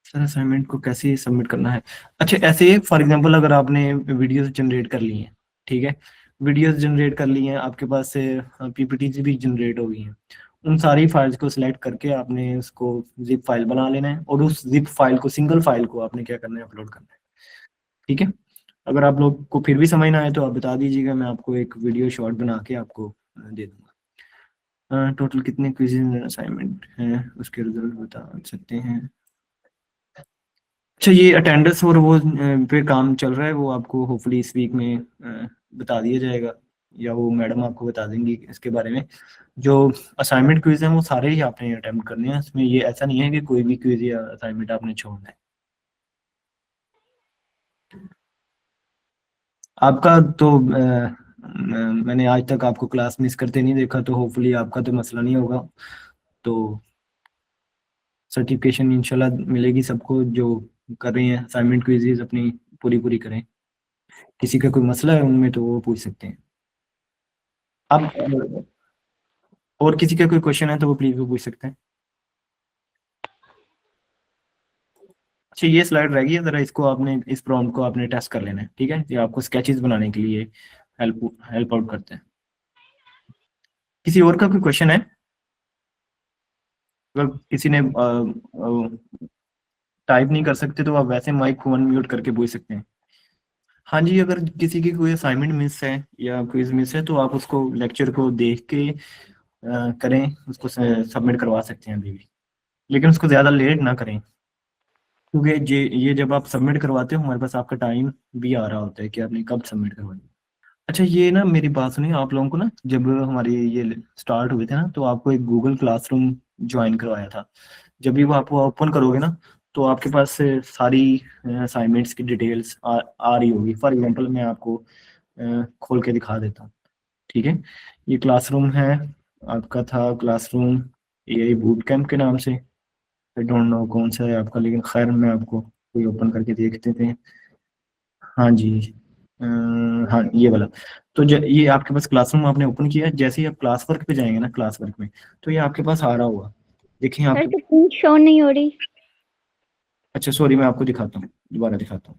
सर असाइनमेंट को कैसे सबमिट करना है, अच्छा ऐसे फॉर एग्जांपल अगर आपने वीडियोस जनरेट कर ली हैं, ठीक है, वीडियोस जनरेट कर ली हैं, आपके पास से पीपीटी भी जनरेट हो गई हैं। उन सारी फाइल्स को सिलेक्ट करके आपने उसको जिप फाइल बना लेना है, और उस जिप फाइल को, सिंगल फाइल को आपने क्या करना है, अपलोड करना है, ठीक है। अगर आप लोग को फिर भी समझ ना आए तो आप बता दीजिएगा, मैं आपको एक वीडियो शॉर्ट बना के आपको दे दूंगा। टोटल कितने क्विज़ असाइनमेंट हैं उसके रिजल्ट बता सकते हैं। अच्छा ये अटेंडेंस और वो पे काम चल रहा है, वो आपको होपफुली इस वीक में बता दिया जाएगा, या वो मैडम आपको बता देंगी इसके बारे में। जो असाइनमेंट क्विज हैं वो सारे ही आपने अटेम्प्ट करने हैं, इसमें ये ऐसा नहीं है कि कोई भी क्विज या असाइनमेंट आपने छोड़ना है। आपका तो मैंने आज तक आपको क्लास मिस करते नहीं देखा, तो होपफुली आपका तो मसला नहीं होगा। तो सर्टिफिकेशन इंशाल्लाह मिलेगी सबको जो कर रहे हैं असाइनमेंट क्विज़ेस अपनी पूरी पूरी करें। किसी का कोई मसला है उनमें तो वो पूछ सकते हैं। अब और किसी का कोई क्वेश्चन है तो वो प्लीज वो पूछ सकते हैं। अच्छा ये स्लाइड रहेगी, जरा इसको आपने इस प्रॉम्प्ट को आपने टेस्ट कर लेना है, ठीक है। ये आपको स्केचेस बनाने के लिए हेल्प हेल्प आउट करते हैं। किसी और का कोई क्वेश्चन है? अगर किसी ने टाइप नहीं कर सकते तो आप वैसे माइक को अनम्यूट करके पूछ सकते हैं। हाँ जी, अगर किसी की कोई असाइनमेंट मिस है या क्विज मिस है तो आप उसको लेक्चर को देख के करें, उसको सबमिट करवा सकते हैं अभी भी, लेकिन उसको ज़्यादा लेट ना करें, क्योंकि ये जब आप सबमिट करवाते हो हमारे पास आपका टाइम भी आ रहा होता है कि आपने कब सबमिट करवाना। अच्छा ये ना मेरी बात सुनिए, आप लोगों को ना जब हमारे ये स्टार्ट हुए थे ना तो आपको एक गूगल क्लासरूम ज्वाइन करवाया था। जब भी वो आप ओपन करोगे ना तो आपके पास से सारी असाइनमेंट्स की डिटेल्स आ रही होगी। फॉर एग्जांपल मैं आपको खोल के दिखा देता हूँ, ठीक है। ये क्लासरूम है, आपका था क्लासरूम एआई बूट कैंप के नाम से। आई डोंट नो कौन सा है आपका, लेकिन खैर मैं आपको कोई ओपन करके देखते थे। हाँ जी, अ, हाँ ये वाला। तो ये आपके पास क्लासरूम आपने ओपन किया, जैसे ही आप क्लास वर्क पे जाएंगे ना, क्लास वर्क में तो ये आपके पास आ रहा होगा, देखिए सर आपके। तो प्लीज शो नहीं हो रही। अच्छा सॉरी, मैं आपको दिखाता हूँ, दोबारा दिखाता हूँ।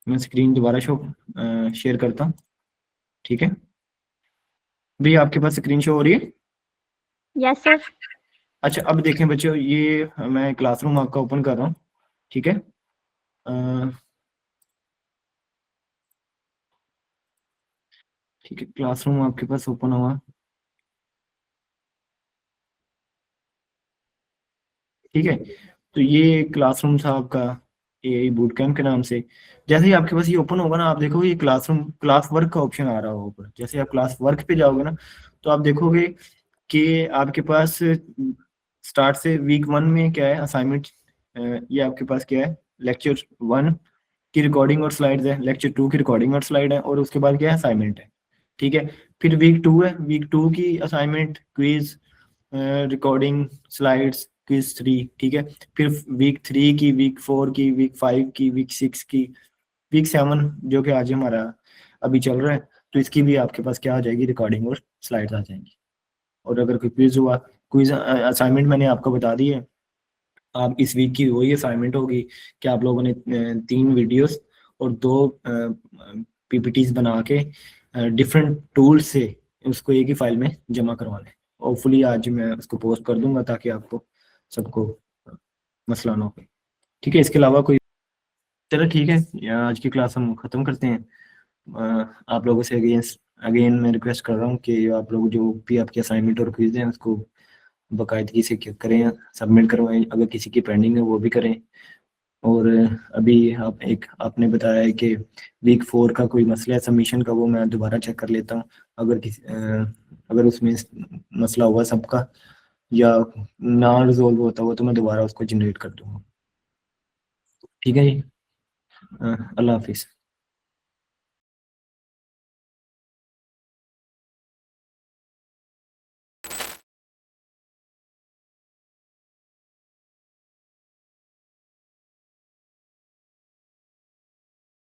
मैं स्क्रीन दोबारा शेयर करता हूँ, ठीक है। भैया आपके पास स्क्रीन शो हो रही है? Yes sir. अच्छा अब देखें बच्चों, ये मैं क्लासरूम आपका ओपन कर रहा हूँ, ठीक है। ठीक है, क्लासरूम आपके पास ओपन हुआ, ठीक है। तो ये क्लासरूम था आपका एआई बूट कैंप के नाम से। जैसे ही आपके पास ये ओपन होगा ना, आप देखोगे ये क्लासरूम क्लास वर्क का ऑप्शन आ रहा होगा ऊपर। जैसे आप क्लास वर्क पे जाओगे ना तो आप देखोगे कि आपके पास स्टार्ट से वीक 1 में क्या है असाइनमेंट, ये आपके पास क्या है, लेक्चर 1 की रिकॉर्डिंग और स्लाइड्स है, लेक्चर 2 की रिकॉर्डिंग और स्लाइड है, और उसके बाद क्या है असाइनमेंट है, ठीक है। फिर वीक 2 है, वीक 2 की assignment, quiz, recording, slides, quiz 3, ठीक है। फिर वीक 3 की, वीक 4 की, वीक 5 की, वीक 6 की, वीक 7 जो कि आज हमारा अभी चल रहा है, तो इसकी भी आपके पास क्या आ जाएगी, रिकॉर्डिंग और स्लाइड्स आ जाएंगी। और अगर कोई क्विज हुआ, क्विज असाइनमेंट मैंने आपको बता दी है। आप इस वीक की वही असाइनमेंट होगी कि आप लोगों ने 3 वीडियोस और 2 पीपीटीज बना के डिफरेंट टूल से उसको एक ही फाइल में जमा करवाना है। होपफुली आज मैं उसको पोस्ट कर दूंगा ताकि आपको सबको मसला ना हो, ठीक है। इसके अलावा कोई, चलो ठीक है, आज की क्लास हम ख़त्म करते हैं। आप लोगों से अगेन अगेन मैं रिक्वेस्ट कर रहा हूँ कि आप लोग जो भी आपकी असाइनमेंट और क्विज हैं उसको बाकायदगी से करें, सबमिट करवाएं, अगर किसी की पेंडिंग है वो भी करें। और अभी आप एक आपने बताया है कि वीक 4 का कोई मसला है सबमिशन का, वो मैं दोबारा चेक कर लेता हूँ। अगर अगर उसमें मसला हुआ सबका या ना रिजोल्व होता हुआ तो मैं दोबारा उसको जनरेट कर दूंगा, ठीक है जी। अल्लाह हाफिज़।